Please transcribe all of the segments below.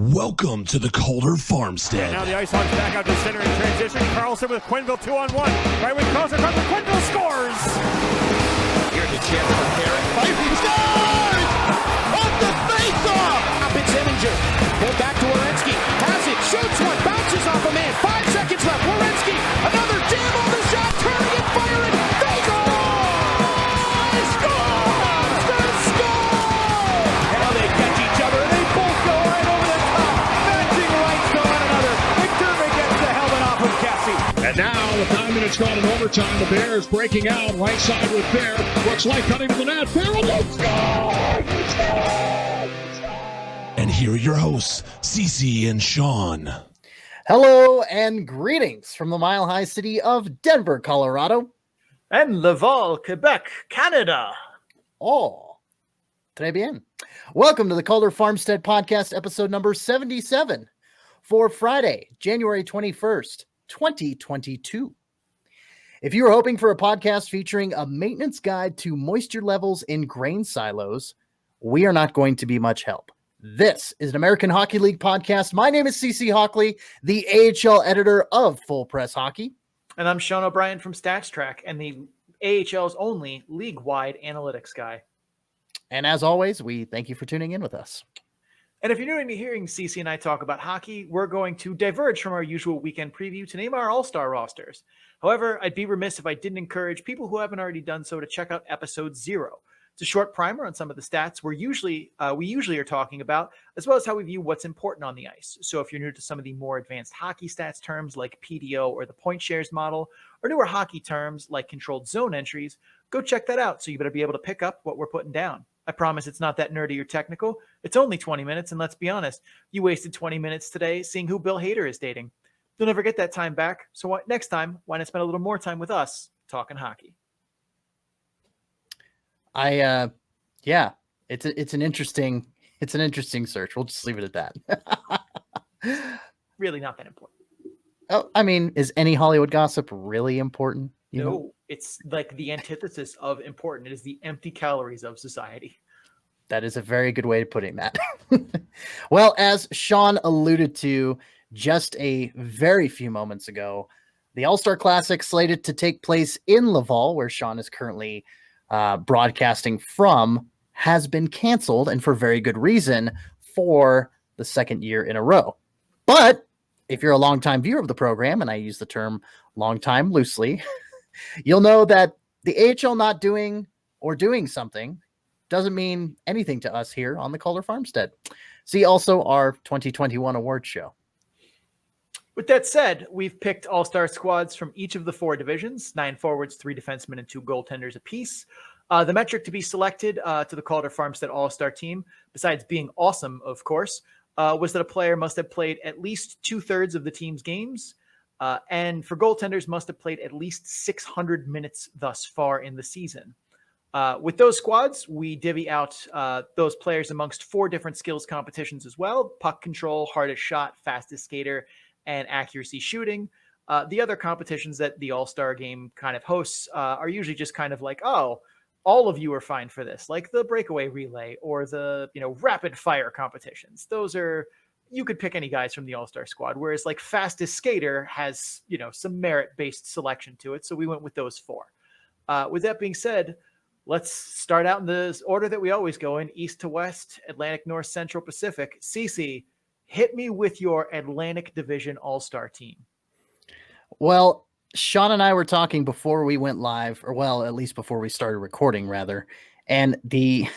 Welcome to the Calder Farmstead. Now the Ice Hawks back out to center in transition. Carlson with Quenneville 2-on-1. Right with Carlson, Quenneville scores! Here's a chance for Carrick. Fighting scores! Off the face-off! Up in Zeminger. Pulled back to Werenski. Has it. Shoots one. Bounces off a man. 5 seconds left. Werenski. Another jam on the shot. Turning and firing. They go! Scores! They score! Now they catch each other. They both go right over the top. Matching rights to one another. McDermott gets the helmet off of Cassie. And now with 9 minutes gone in overtime, the Bears breaking out right side with Bear. Looks like cutting to the net. Bear will score! And here are your hosts, Cece and Sean. Hello and greetings from the Mile High city of Denver, Colorado. And Laval, Quebec, Canada. Oh, très bien. Welcome to the Calder Farmstead podcast, episode number 77 for Friday, January 21st, 2022. If you were hoping for a podcast featuring a maintenance guide to moisture levels in grain silos, we are not going to be much help. This is an American Hockey League podcast. My name is CC Hockley, the AHL editor of Full Press Hockey. And I'm Sean O'Brien from Stats Track and the AHL's only league-wide analytics guy. And as always, we thank you for tuning in with us. And if you're new to hearing CC and I talk about hockey, we're going to diverge from our usual weekend preview to name our all-star rosters. However, I'd be remiss if I didn't encourage people who haven't already done so to check out episode 0. It's a short primer on some of the stats we usually are talking about, as well as how we view what's important on the ice. So if you're new to some of the more advanced hockey stats terms like PDO or the point shares model, or newer hockey terms like controlled zone entries, go check that out so you better be able to pick up what we're putting down. I promise it's not that nerdy or technical. It's only 20 minutes, and let's be honest, you wasted 20 minutes today seeing who Bill Hader is dating. You'll never get that time back, so next time, why not spend a little more time with us talking hockey? It's an interesting search. We'll just leave it at that. Really not that important. Oh, I mean, is any Hollywood gossip really important? No, it's like the antithesis of important. It is the empty calories of society. That is a very good way of putting that. Well, as Sean alluded to just a very few moments ago, the All-Star Classic slated to take place in Laval, where Sean is currently broadcasting from, has been canceled, and for very good reason, for the second year in a row. But if you're a longtime viewer of the program, and I use the term longtime loosely, you'll know that the AHL not doing or doing something doesn't mean anything to us here on the Calder Farmstead. See also our 2021 awards show. With that said, we've picked all-star squads from each of the 4 divisions, 9 forwards, 3 defensemen, and 2 goaltenders apiece. The metric to be selected to the Calder Farmstead all-star team, besides being awesome, of course, was that a player must have played at least 2/3 of the team's games, and for goaltenders must have played at least 600 minutes thus far in the season. With those squads, we divvy out those players amongst 4 different skills competitions as well: puck control, hardest shot, fastest skater, and accuracy shooting. The other competitions that the All-Star game kind of hosts are usually just kind of like, oh, all of you are fine for this, like the breakaway relay or the rapid fire competitions. Those are, you could pick any guys from the All-Star squad, whereas like fastest skater has some merit-based selection to it. So we went with those 4. With that being said, let's start out in the order that we always go in: east to west, Atlantic, North, Central, Pacific. CC, hit me with your Atlantic Division All-Star team. Well, Sean and I were talking before we went live, or well, at least before we started recording, rather. And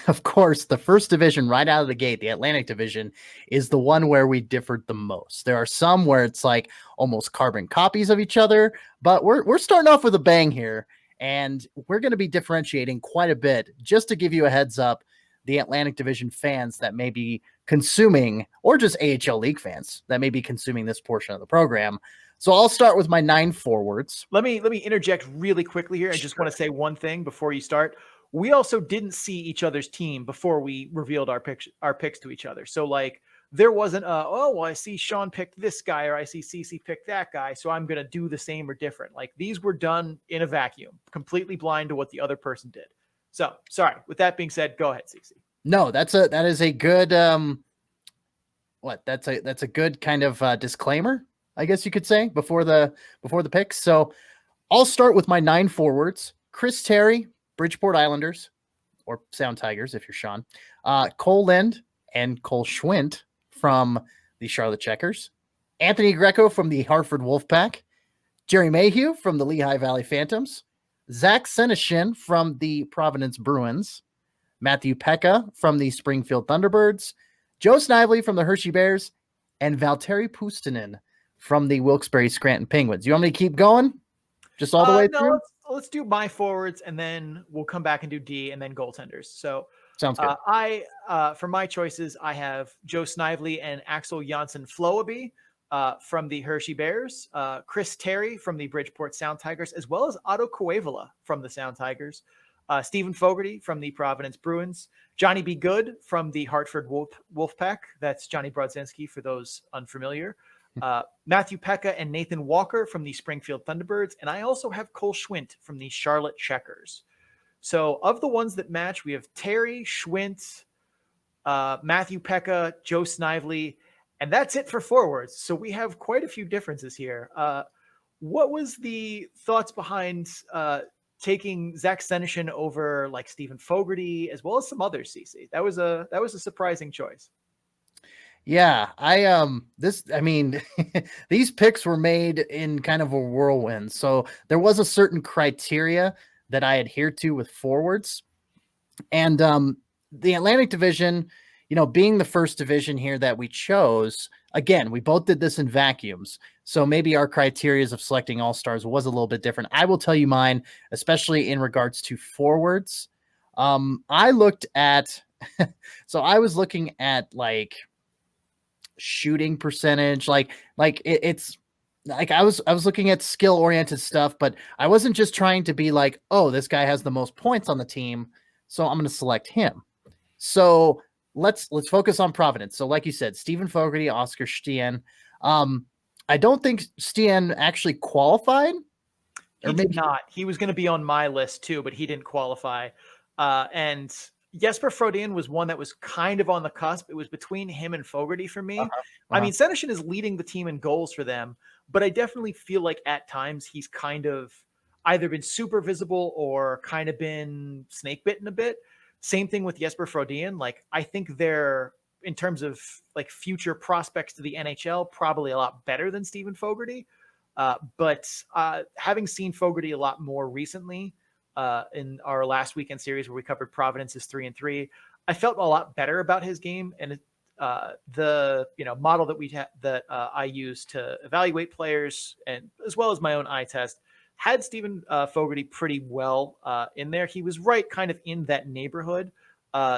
of course, the first division right out of the gate, the Atlantic Division, is the one where we differed the most. There are some where it's like almost carbon copies of each other, but we're starting off with a bang here, and we're going to be differentiating quite a bit. Just to give you a heads up, the Atlantic Division fans that may be consuming, or just AHL League fans that may be consuming this portion of the program. So I'll start with my 9 forwards. Let me interject really quickly here. I just want to say one thing before you start. We also didn't see each other's team before we revealed our picks to each other. So like there wasn't I see Sean picked this guy, or I see CC picked that guy, so I'm going to do the same or different. Like these were done in a vacuum, completely blind to what the other person did. So sorry. With that being said, go ahead, CC. No, that is a good that's a good kind of disclaimer, I guess you could say, before the picks. So I'll start with my 9 forwards: Chris Terry, Bridgeport Islanders, or Sound Tigers if you're Sean, Cole Lind and Cole Schwint from the Charlotte Checkers, Anthony Greco from the Hartford Wolfpack, Jerry Mayhew from the Lehigh Valley Phantoms, Zach Senyshyn from the Providence Bruins, Matthew Pekka from the Springfield Thunderbirds, Joe Snively from the Hershey Bears, and Valtteri Puustinen from the Wilkes-Barre Scranton Penguins. You want me to keep going? Just all the way through? Let's do my forwards, and then we'll come back and do D, and then goaltenders. So sounds good. For my choices, I have Joe Snively and Axel Janssen Floaby from the Hershey Bears, Chris Terry from the Bridgeport Sound Tigers, as well as Otto Koivula from the Sound Tigers, Stephen Fogarty from the Providence Bruins, Johnny B. Good from the Hartford Wolfpack. That's Johnny Brodzinski for those unfamiliar. Matthew Pekka and Nathan Walker from the Springfield Thunderbirds. And I also have Cole Schwint from the Charlotte Checkers. So of the ones that match, we have Terry, Schwint, Matthew Pekka, Joe Snively, and that's it for forwards. So we have quite a few differences here. What was the thoughts behind taking Zach Senyshyn over like Stephen Fogarty as well as some others, CC? That was a surprising choice. Yeah, these picks were made in kind of a whirlwind. So there was a certain criteria that I adhered to with forwards. And the Atlantic Division, being the first division here that we chose, again, we both did this in vacuums. So maybe our criteria of selecting all-stars was a little bit different. I will tell you mine, especially in regards to forwards. I looked at, so I was looking at like shooting percentage, it's like I was looking at skill oriented stuff, but I wasn't just trying to be like, oh, this guy has the most points on the team, so I'm going to select him. So let's focus on Providence. So like you said, Stephen Fogarty, Oscar Stien. I don't think Stien actually qualified. He did not. He was going to be on my list too, but he didn't qualify. And Jesper Frodian was one that was kind of on the cusp. It was between him and Fogarty for me. I mean, Senyshyn is leading the team in goals for them, but I definitely feel like at times he's kind of either been super visible or kind of been snake bitten a bit. Same thing with Jesper Frodian. Like, I think they're, in terms of like future prospects to the NHL, probably a lot better than Stephen Fogarty. But having seen Fogarty a lot more recently, in our last weekend series where we covered Providence's 3-3, I felt a lot better about his game, and the model that I use to evaluate players, and as well as my own eye test, had Stephen Fogarty pretty well in there. He was right kind of in that neighborhood.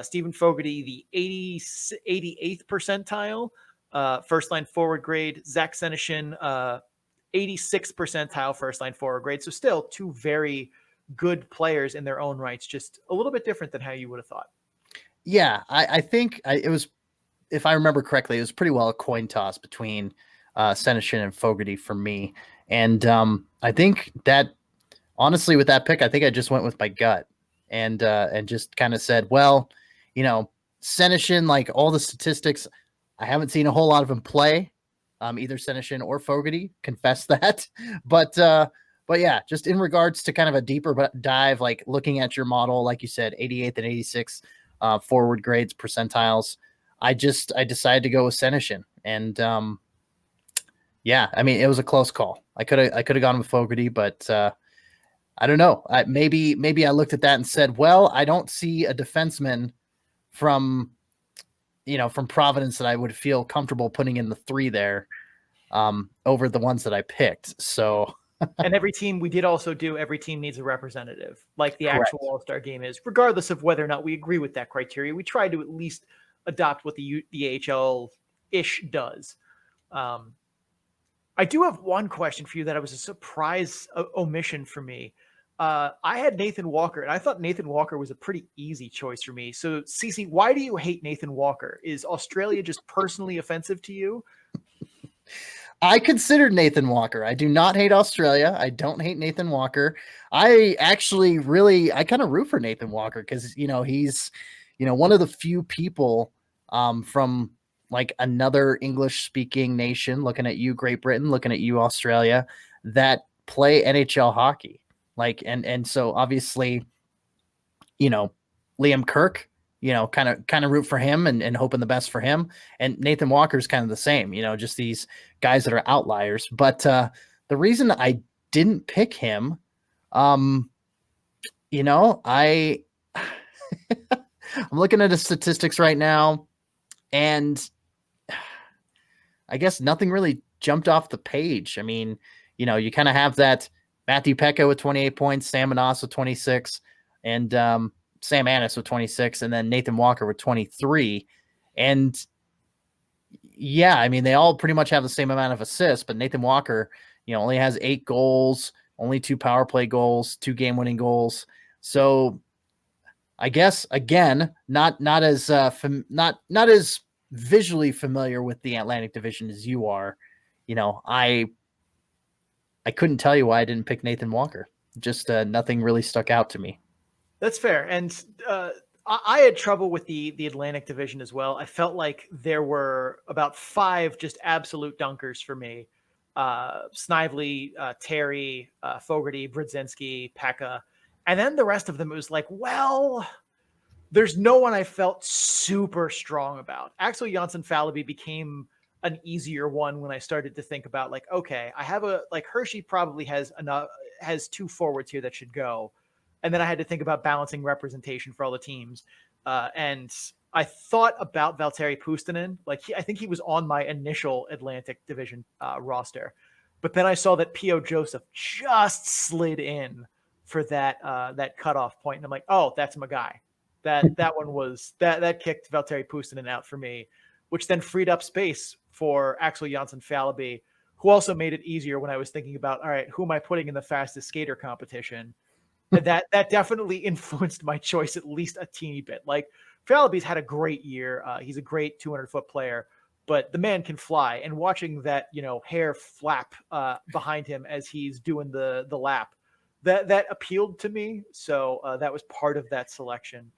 Stephen Fogarty, the 88th percentile first line forward grade. Zach Senyshyn, 86th percentile first line forward grade. So still two very good players in their own rights, just a little bit different than how you would have thought. Yeah, I think it was, if I remember correctly, it was pretty well a coin toss between Senyshyn and Fogarty for me. And I think that, honestly, with that pick, I think I just went with my gut and just kind of said, well, Senyshyn, like all the statistics, I haven't seen a whole lot of him play, either Senyshyn or Fogarty, confess that. But yeah, just in regards to kind of a deeper dive, like looking at your model, like you said, 88th and 86th forward grades, percentiles, I decided to go with Senyshyn. And yeah, I mean, it was a close call. I could have gone with Fogarty, but I don't know. Maybe I looked at that and said, well, I don't see a defenseman from Providence that I would feel comfortable putting in the 3 there over the ones that I picked. So. And every team needs a representative, like the actual All-Star game is, regardless of whether or not we agree with that criteria. We try to at least adopt what the AHL-ish does. I do have one question for you that was a surprise omission for me. I had Nathan Walker, and I thought Nathan Walker was a pretty easy choice for me. So, Cece, why do you hate Nathan Walker? Is Australia just personally offensive to you? I considered Nathan Walker. I do not hate Australia. I don't hate Nathan Walker. I actually I kind of root for Nathan Walker because, he's, one of the few people from like another English-speaking nation, looking at you, Great Britain, looking at you, Australia, that play NHL hockey. Like, and so obviously, Liam Kirk, kind of root for him and hoping the best for him. And Nathan Walker's kind of the same, just these guys that are outliers. But the reason I didn't pick him, I'm looking at his statistics right now, and I guess nothing really jumped off the page. I mean, you kind of have that Matthew Pekka with 28 points, Sam Anas with 26, and Sam Anas with 26, and then Nathan Walker with 23. And yeah, I mean, they all pretty much have the same amount of assists, but Nathan Walker, only has 8 goals, only 2 power play goals, 2 game-winning goals. So I guess, again, not as visually familiar with the Atlantic Division as you are. I couldn't tell you why I didn't pick Nathan Walker. Just nothing really stuck out to me. That's fair. And I had trouble with the Atlantic Division as well. I felt like there were about 5 just absolute dunkers for me. Snively, Terry, Fogarty, Brodzinski, Pekka. And then the rest of them, it was like, well, there's no one I felt super strong about. Axel Jonsson-Falaby became an easier one when I started to think about, like, okay, I have Hershey probably has 2 forwards here that should go. And then I had to think about balancing representation for all the teams. And I thought about Valtteri Puustinen. I think he was on my initial Atlantic Division roster. But then I saw that P.O. Joseph just slid in for that cutoff point. And I'm like, oh, that's my guy. That one was that kicked Valtteri Puustinen out for me, which then freed up space for Axel Jonsson-Falaby, who also made it easier when I was thinking about, all right, who am I putting in the fastest skater competition? that definitely influenced my choice at least a teeny bit. Like, Falaby's had a great year. He's a great 200-foot player, but the man can fly. And watching that, hair flap behind him as he's doing the lap, that appealed to me. So that was part of that selection.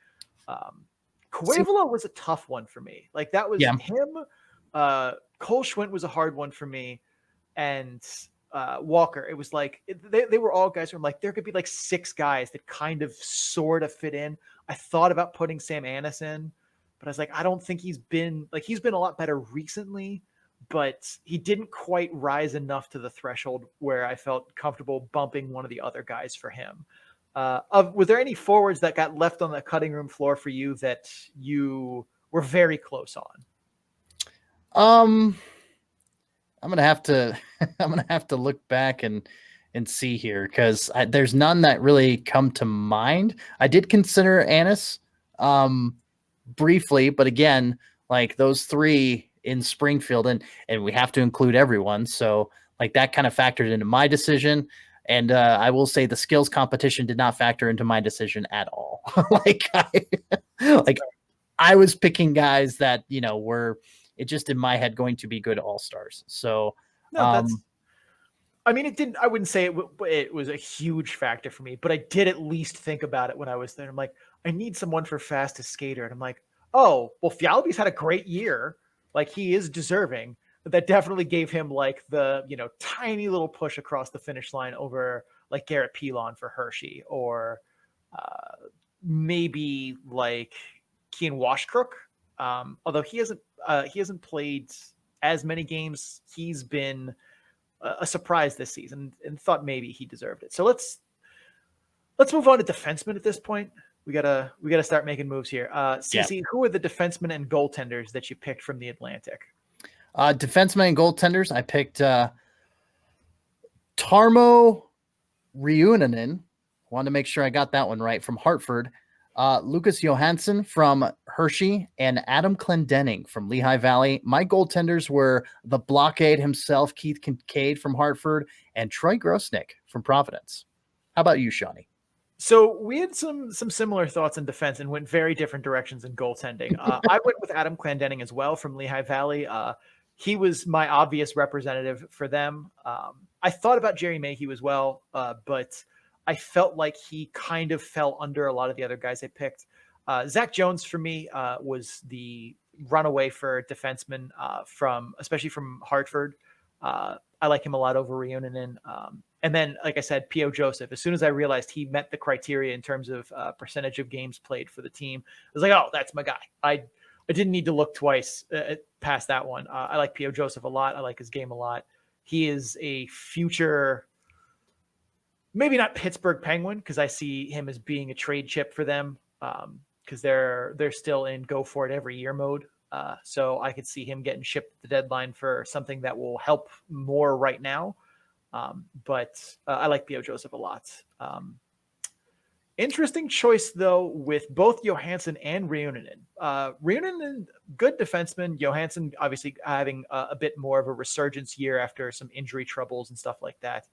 Koivula was a tough one for me. Like, that was him. Cole Schwint was a hard one for me. And Walker, it was like they were all guys who I'm like, there could be like 6 guys that kind of sort of fit in. I thought about putting Sam Anas in, but I was like, I don't think he's been a lot better recently, but he didn't quite rise enough to the threshold where I felt comfortable bumping one of the other guys for him. Were there any forwards that got left on the cutting room floor for you that you were very close on? I'm gonna have to look back and see here, because there's none that really come to mind. I did consider Anas briefly, but again, like those 3 in Springfield, and we have to include everyone, so like that kind of factored into my decision. And I will say the skills competition did not factor into my decision at all. I was picking guys that were just in my head going to be good all-stars. So no, it didn't. I wouldn't say it was a huge factor for me, but I did at least think about it when I was there. I'm like, I need someone for fastest skater, and I'm like, oh, well, Fjallby's had a great year. Like, he is deserving. But that definitely gave him like the tiny little push across the finish line over like Garrett Pilon for Hershey, or maybe like Kean Washcrook. Although he hasn't played as many games. He's been a surprise this season, and thought maybe he deserved it. So let's move on to defensemen at this point. We gotta start making moves here. CC, who are the defensemen and goaltenders that you picked from the Atlantic? Defensemen and goaltenders, I picked Tarmo Reunanen. Wanted to make sure I got that one right, from Hartford. Lucas Johansson from Hershey, and Adam Clendenning from Lehigh Valley. My goaltenders were the blockade himself, Keith Kinkade from Hartford, and Troy Grosnick from Providence. How about you, Shawnee? So we had some similar thoughts in defense and went very different directions in goaltending. I went with Adam Clendenning as well from Lehigh Valley. He was my obvious representative for them. I thought about Jerry Mayhew as well, but I felt like he kind of fell under a lot of the other guys I picked. Zach Jones for me was the run away for defensemen especially from Hartford. I like him a lot over Reunanen. And then, like I said, P.O. Joseph, as soon as I realized he met the criteria in terms of percentage of games played for the team, I was like, oh, that's my guy. I didn't need to look twice past that one. I like P.O. Joseph a lot. I like his game a lot. He is a future, maybe not Pittsburgh Penguin, because I see him as being a trade chip for them, because they're still in go for it every year mode. So I could see him getting shipped at the deadline for something that will help more right now. But I like P.O. Joseph a lot. Interesting choice, though, with both Johansson and Reunanen. Reunanen, good defenseman. Johansson, obviously, having a bit more of a resurgence year after some injury troubles and stuff like that.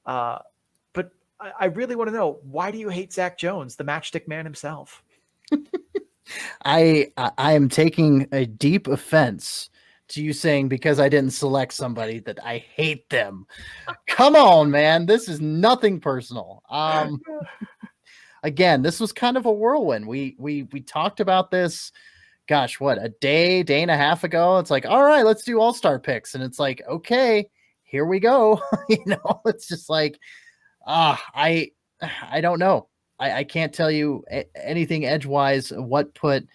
But I really want to know, why do you hate Zach Jones, the matchstick man himself? I am taking a deep offense to you saying because I didn't select somebody that I hate them. Come on, man. This is nothing personal. Again, this was kind of a whirlwind. We talked about this, gosh, what, a day and a half ago? It's like, all right, let's do all-star picks. And it's like, okay, here we go. It's just like, I don't know. I can't tell you anything edgewise what put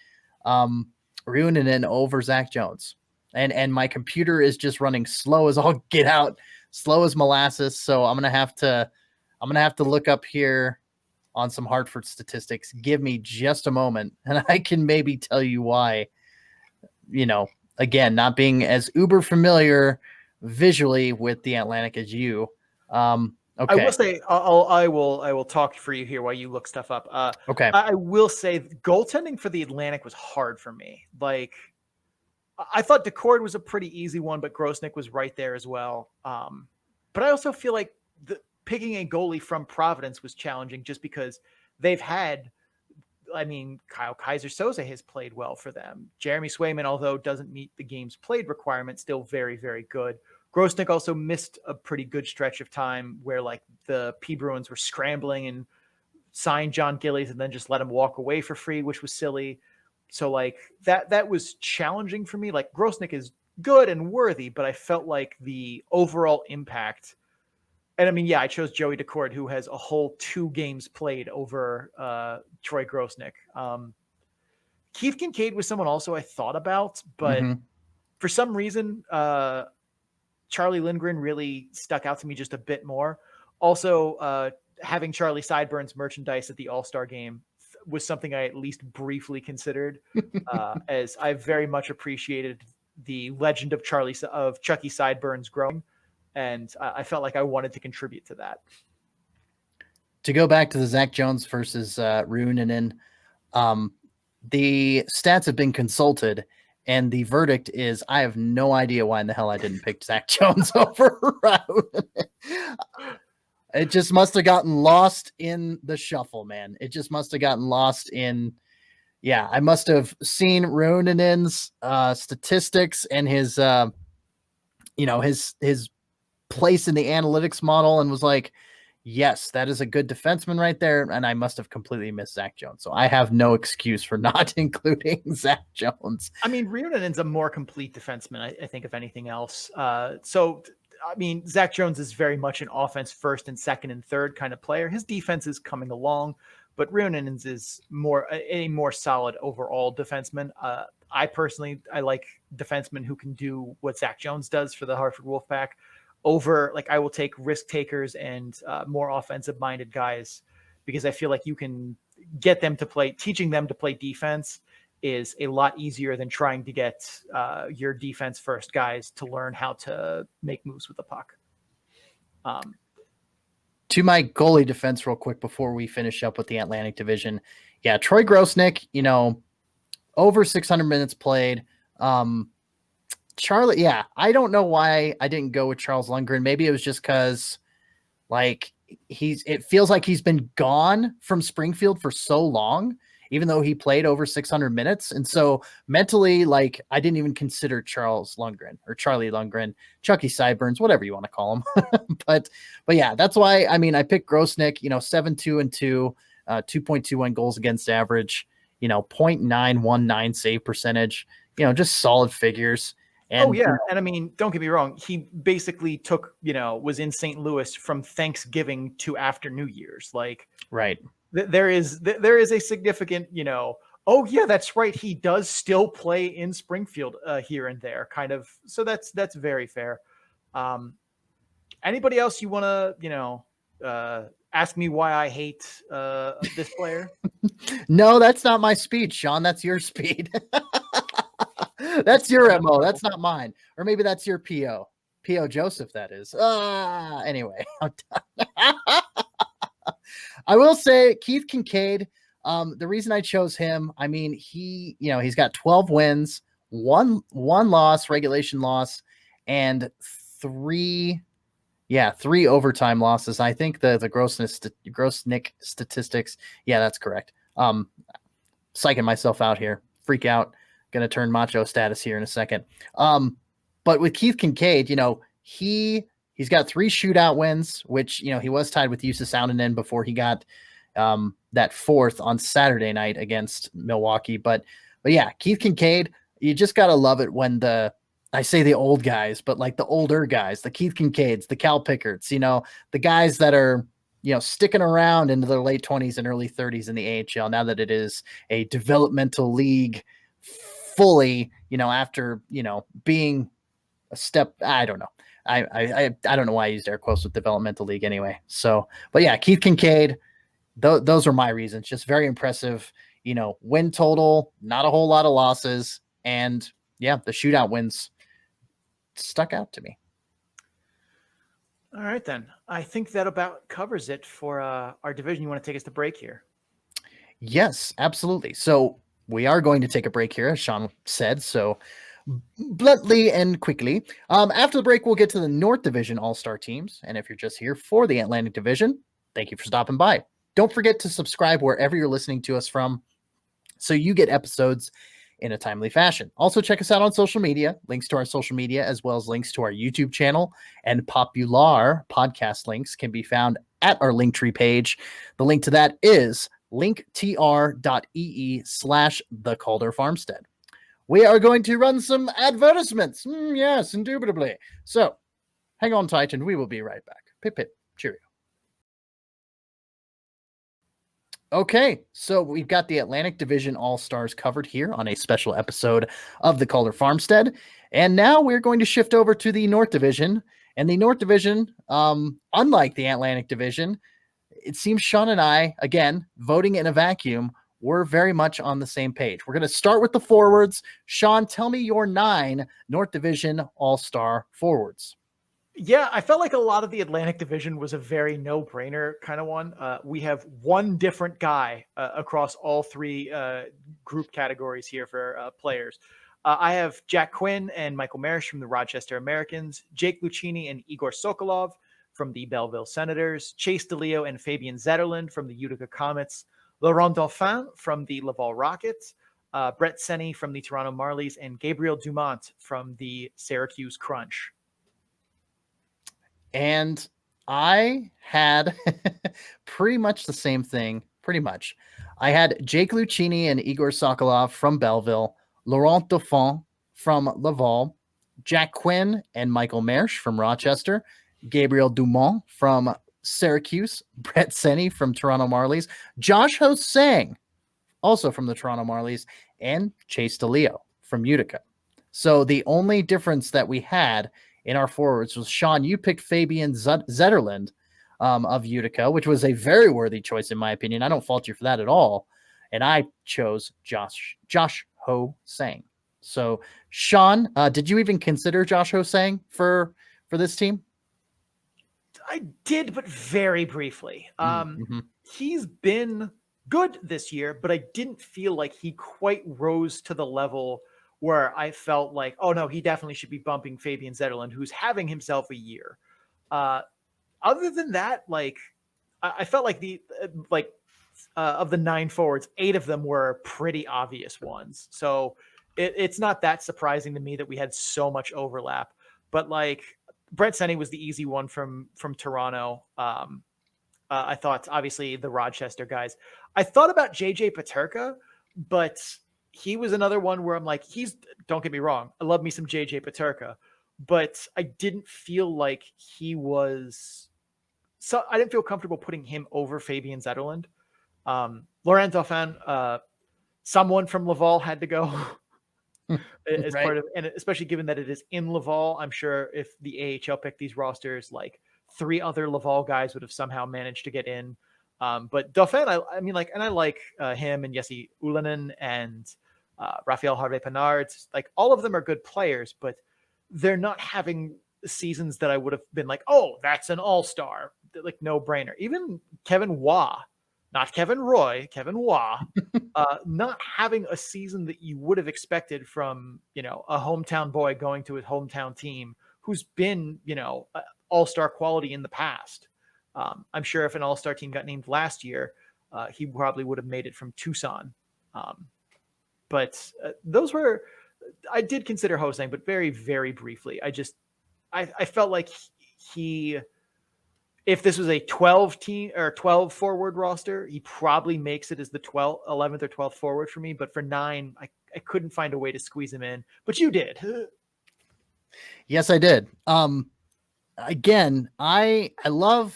Reunanen over Zach Jones. And my computer is just running slow as all get out, slow as molasses. So I'm gonna have to look up here on some Hartford statistics. Give me just a moment, and I can maybe tell you why. Again, not being as uber familiar visually with the Atlantic as you. Okay. I will say I will talk for you here while you look stuff up. Okay. I will say goaltending for the Atlantic was hard for me. Like, I thought Decord was a pretty easy one, but Grosnick was right there as well. But I also feel like picking a goalie from Providence was challenging just because they've had, Kyle Kaiser-Soze has played well for them. Jeremy Swayman, although doesn't meet the games played requirement, still very, very good. Grosnick also missed a pretty good stretch of time where the P Bruins were scrambling and signed John Gillies and then just let him walk away for free, which was silly. So that was challenging for me. Grosnick is good and worthy, but I felt like the overall impact. And I chose Joey Decord, who has a whole 2 games played over Troy Grosnick. Keith Kinkade was someone also I thought about, but for some reason, Charlie Lindgren really stuck out to me just a bit more. Also, having Charlie Sideburns merchandise at the All-Star game was something I at least briefly considered, as I very much appreciated the legend of Chucky Sideburns growing. And I felt like I wanted to contribute to that. To go back to the Zach Jones versus Reunanen, the stats have been consulted, and the verdict is I have no idea why in the hell I didn't pick Zach Jones over Reunanen. It just must have gotten lost in the shuffle, man. It just must have gotten lost in, I must have seen Reunanen's statistics and his, his place in the analytics model and was like, yes, that is a good defenseman right there. And I must have completely missed Zach Jones. So I have no excuse for not including Zach Jones. Reunanen's a more complete defenseman, I think, if anything else. Zach Jones is very much an offense first and second and third kind of player. His defense is coming along, but Reunanen's is a more solid overall defenseman. I like defensemen who can do what Zach Jones does for the Hartford Wolfpack over, I will take risk takers and more offensive minded guys, because I feel like you can get them to play. Teaching them to play defense is a lot easier than trying to get your defense first guys to learn how to make moves with the puck. To my goalie defense real quick before we finish up with the Atlantic Division. Yeah, Troy Grosnick, over 600 minutes played. Charlie, I don't know why I didn't go with Charles Lundgren. Maybe it was just because it feels like he's been gone from Springfield for so long, even though he played over 600 minutes. And so mentally, I didn't even consider Charles Lundgren or Charlie Lundgren, Chucky Sideburns, whatever you want to call him. but yeah, that's why, I picked Grosnick, 7-2-2, 2.21 goals against average, 0.919 save percentage. just solid figures. And, oh yeah, and I mean, don't get me wrong. He basically took, was in St. Louis from Thanksgiving to after New Year's. Like, right. There is a significant, oh yeah, that's right. He does still play in Springfield here and there, kind of. So that's very fair. Anybody else you want to, ask me why I hate this player? No, that's not my speed, Sean. That's your speed. That's your MO. That's not mine. Or maybe that's your PO. PO Joseph, that is. Anyway, I'm done. I will say Keith Kinkade, the reason I chose him, I mean, he's got 12 wins, one loss, regulation loss, and three overtime losses. I think the Grossnick statistics. Yeah, that's correct. Psyching myself out here. Freak out. Gonna turn macho status here in a second. But with Keith Kinkade, he's got 3 shootout wins, which, he was tied with Jussi Sauninen before he got that 4th on Saturday night against Milwaukee. But yeah, Keith Kinkade, you just got to love it when I say the old guys, but like the older guys, the Keith Kinkades, the Cal Pickards, the guys that are, sticking around into their late 20s and early 30s in the AHL, now that it is a developmental league fully, after, being a step, I don't know. I don't know why I used air quotes with developmental league anyway. So, but yeah, Keith Kinkade, those are my reasons. Just very impressive, win total, not a whole lot of losses. And yeah, the shootout wins stuck out to me. All right, then. I think that about covers it for our division. You want to take us to break here? Yes, absolutely. So we are going to take a break here, as Sean said. So bluntly and quickly. After the break, we'll get to the North Division All-Star teams. And if you're just here for the Atlantic Division, thank you for stopping by. Don't forget to subscribe wherever you're listening to us from so you get episodes in a timely fashion. Also, check us out on social media. Links to our social media, as well as links to our YouTube channel and popular podcast links can be found at our Linktree page. The link to that is linktr.ee/the Calder Farmstead. We are going to run some advertisements. Yes, indubitably. So hang on tight and we will be right back. Pip, pip, cheerio. Okay, so we've got the Atlantic Division All-Stars covered here on a special episode of the Calder Farmstead. And now we're going to shift over to the North Division. And the North Division, unlike the Atlantic Division, it seems Sean and I, again, voting in a vacuum, we're very much on the same page. We're going to start with the forwards. Sean, tell me your 9 North Division All-Star forwards. Yeah, I felt like a lot of the Atlantic Division was a very no-brainer kind of one. We have one different guy across all 3 group categories here for players. I have Jack Quinn and Michael Marish from the Rochester Americans, Jake Lucchini and Igor Sokolov from the Belleville Senators, Chase DeLeo and Fabian Zetterlund from the Utica Comets, Laurent Dauphin from the Laval Rockets, Brett Seney from the Toronto Marlies, and Gabriel Dumont from the Syracuse Crunch. And I had pretty much the same thing, pretty much. I had Jake Lucchini and Igor Sokolov from Belleville, Laurent Dauphin from Laval, Jack Quinn and Michael Marish from Rochester, Gabriel Dumont from Syracuse, Brett Seney from Toronto Marlies, Josh Ho-Sang, also from the Toronto Marlies, and Chase DeLeo from Utica. So the only difference that we had in our forwards was, Sean, you picked Fabian Zetterlund of Utica, which was a very worthy choice in my opinion. I don't fault you for that at all. And I chose Josh Ho-Sang. So Sean, did you even consider Josh Ho-Sang for this team? I did, but very briefly. He's been good this year, but I didn't feel like he quite rose to the level where I felt like, oh no, he definitely should be bumping Fabian Zetterlund, who's having himself a year. Other than that, like I felt like of the 9 forwards, 8 of them were pretty obvious ones. So it's not that surprising to me that we had so much overlap. But like Brett Seney was the easy one from Toronto. I thought obviously the Rochester guys. I thought about JJ Peterka, but he was another one where I'm like, don't get me wrong, I love me some JJ Peterka, but I didn't feel like he was, so I didn't feel comfortable putting him over Fabian Zetterlund. Laurent Dauphin, someone from Laval had to go as part of, and especially given that it is in Laval, I'm sure if the AHL picked these rosters, like 3 other Laval guys would have somehow managed to get in. But Dauphin, I mean, like, and I like him and Jesse Ulanen and Raphael Harvey-Pinard. Like, all of them are good players, but they're not having seasons that I would have been like, oh, that's an all-star, like no brainer. Even Kevin Waugh, not Kevin Roy, Kevin Waugh, not having a season that you would have expected from, a hometown boy going to his hometown team who's been, all-star quality in the past. I'm sure if an all-star team got named last year, he probably would have made it from Tucson. But those were, I did consider Ho-Sang, but very, very briefly. I felt like he, if this was a 12 team or 12 forward roster, he probably makes it as the 11th or 12th forward for me. But for 9, I couldn't find a way to squeeze him in, but you did. Yes, I did. Again, I love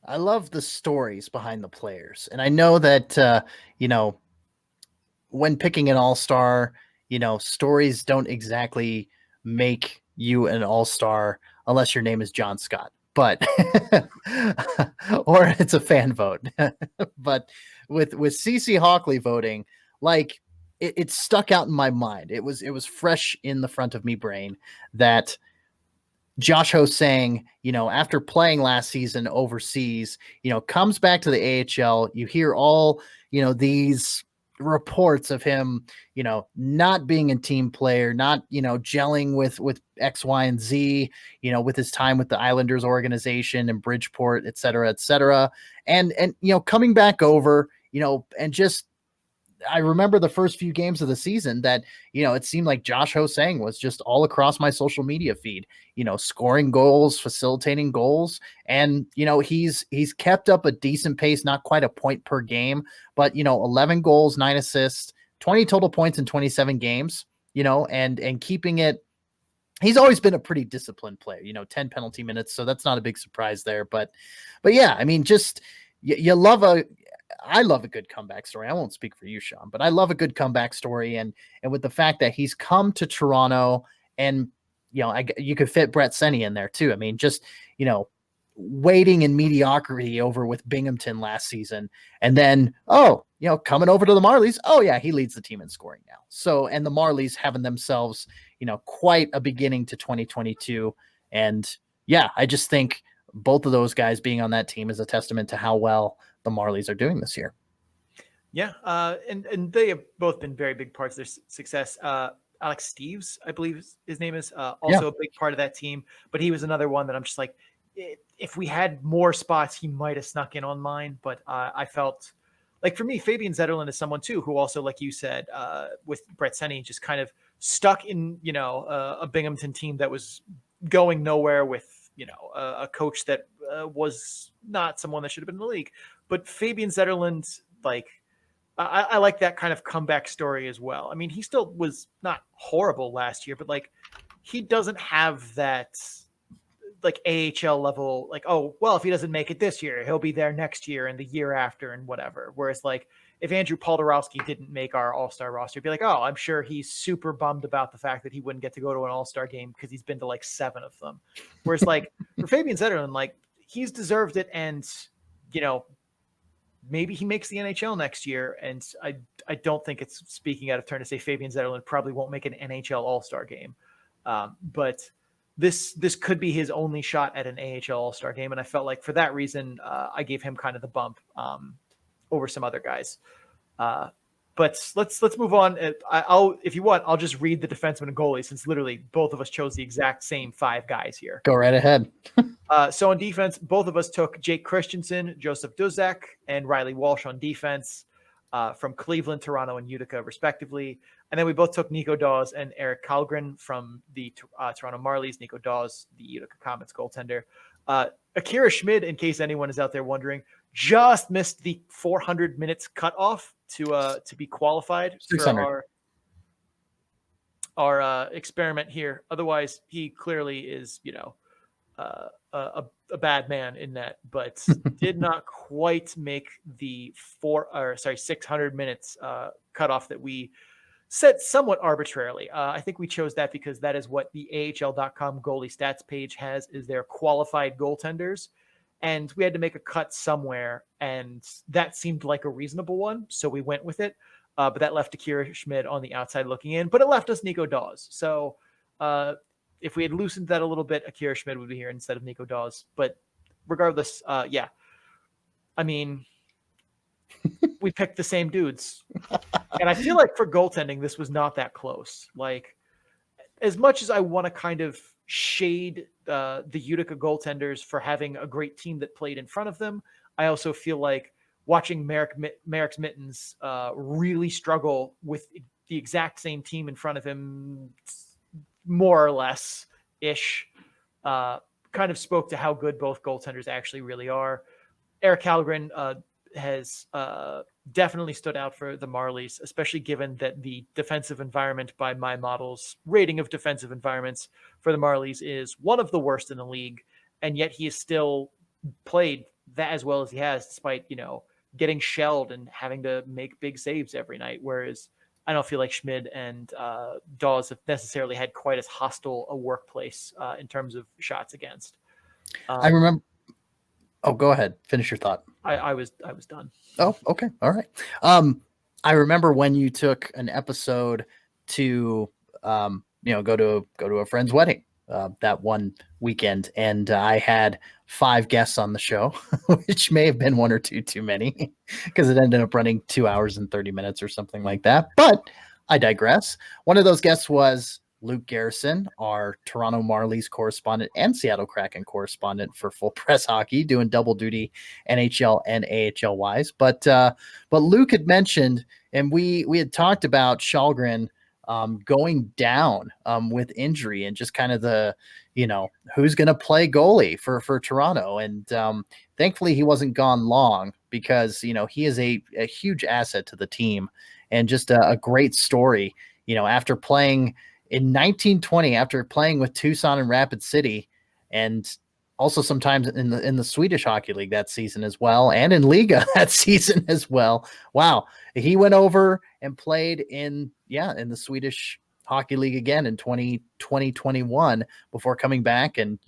the stories behind the players. And I know that, when picking an all-star, stories don't exactly make you an all-star unless your name is John Scott, but, or it's a fan vote. But with CC Hockley voting, like it stuck out in my mind. It was fresh in the front of me brain that Josh Ho-Sang, after playing last season overseas, comes back to the AHL. You hear all, these reports of him, not being a team player, not, gelling with X, Y, and Z, with his time with the Islanders organization and Bridgeport, et cetera, et cetera. And, coming back over, and just, I remember the first few games of the season that, it seemed like Josh Ho-Sang was just all across my social media feed, scoring goals, facilitating goals. And, he's kept up a decent pace, not quite a point per game, but, 11 goals, 9 assists, 20 total points in 27 games, and keeping it. He's always been a pretty disciplined player, 10 penalty minutes. So that's not a big surprise there, but yeah, I mean, just I love a good comeback story. I won't speak for you, Sean, but I love a good comeback story. And with the fact that he's come to Toronto and, you could fit Brett Seney in there too. I mean, just, waiting in mediocrity over with Binghamton last season. And then, coming over to the Marlies. Oh yeah, he leads the team in scoring now. So, and the Marlies having themselves, quite a beginning to 2022. And yeah, I just think both of those guys being on that team is a testament to how well the Marlies are doing this year. Yeah. And they have both been very big parts of their success. Alex Steves, I believe his name is, also a big part of that team, but he was another one that I'm just like, if we had more spots, he might have snuck in on mine. But I felt like, for me, Fabian Zetterlund is someone too, who also, like you said, with Brett Seney, just kind of stuck in, a Binghamton team that was going nowhere with, a coach that was not someone that should have been in the league. But Fabian Zetterlund, like, I like that kind of comeback story as well. I mean, he still was not horrible last year, but like, he doesn't have that like AHL level, like, oh, well, if he doesn't make it this year, he'll be there next year and the year after and whatever. Whereas like, if Andrew Poldarowski didn't make our all-star roster, you'd be like, oh, I'm sure he's super bummed about the fact that he wouldn't get to go to an all-star game because he's been to like 7 of them. Whereas like for Fabian Zetterlund, like, he's deserved it. And, maybe he makes the NHL next year. And I don't think it's speaking out of turn to say Fabian Zetterlund probably won't make an NHL all-star game. But this could be his only shot at an AHL all-star game. And I felt like for that reason, I gave him kind of the bump over some other guys. But let's move on. I'll, if you want, I'll just read the defenseman and goalie, since literally both of us chose the exact same 5 guys here. Go right ahead. So on defense, both of us took Jake Christensen, Joseph Dusak, and Riley Walsh on defense from Cleveland, Toronto, and Utica, respectively. And then we both took Nico Dawes and Eric Halgren from the Toronto Marlies. Nico Dawes, the Utica Comets goaltender. Akira Schmid, in case anyone is out there wondering, just missed the 400 minutes cutoff to be qualified 600. for our experiment here. Otherwise, he clearly is, a bad man in that, but did not quite make the 600 minutes cutoff that we set somewhat arbitrarily. I think we chose that because that is what the AHL.com goalie stats page has, is their qualified goaltenders. And we had to make a cut somewhere, and that seemed like a reasonable one, so we went with it. But that left Akira Schmid on the outside looking in, but it left us Nico Dawes. So if we had loosened that a little bit, Akira Schmid would be here instead of Nico Dawes. But regardless, I mean, we picked the same dudes. And I feel like for goaltending, this was not that close. Like, as much as I want to kind of shade the Utica goaltenders for having a great team that played in front of them, I also feel like watching Merrick's Mittens really struggle with the exact same team in front of him, more or less ish, kind of spoke to how good both goaltenders actually really are. Eric Halgren has definitely stood out for the Marlies, especially given that the defensive environment by my model's rating of defensive environments for the Marlies is one of the worst in the league. And yet he has still played that as well as he has, despite, getting shelled and having to make big saves every night. Whereas I don't feel like Schmid and Dawes have necessarily had quite as hostile a workplace in terms of shots against. I remember. Oh, go ahead. Finish your thought. I was done. Oh, okay. All right. I remember when you took an episode to, go to a friend's wedding that one weekend, and I had 5 guests on the show, which may have been 1 or 2 too many because it ended up running 2 hours and 30 minutes or something like that. But I digress. One of those guests was Luke Garrison, our Toronto Marlies correspondent and Seattle Kraken correspondent for Full Press Hockey, doing double duty NHL and AHL wise. But Luke had mentioned, and we had talked about Halgren going down with injury and just kind of the, who's going to play goalie for Toronto. And thankfully he wasn't gone long because, he is a huge asset to the team and just a great story, after playing in 1920, after playing with Tucson and Rapid City, and also sometimes in the Swedish Hockey League that season as well, and in Liga that season as well. Wow. He went over and played in the Swedish Hockey League again in 2021 before coming back and,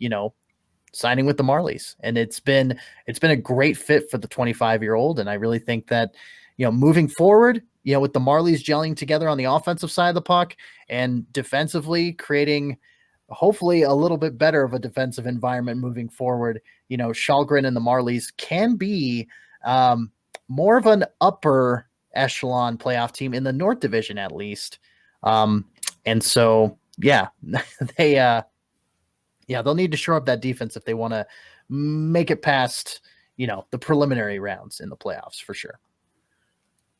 signing with the Marlies. And it's been a great fit for the 25-year-old. And I really think that, moving forward, with the Marlies gelling together on the offensive side of the puck and defensively creating hopefully a little bit better of a defensive environment moving forward, Halgren and the Marlies can be more of an upper echelon playoff team in the North Division, at least. And so, they'll need to shore up that defense if they want to make it past, the preliminary rounds in the playoffs for sure.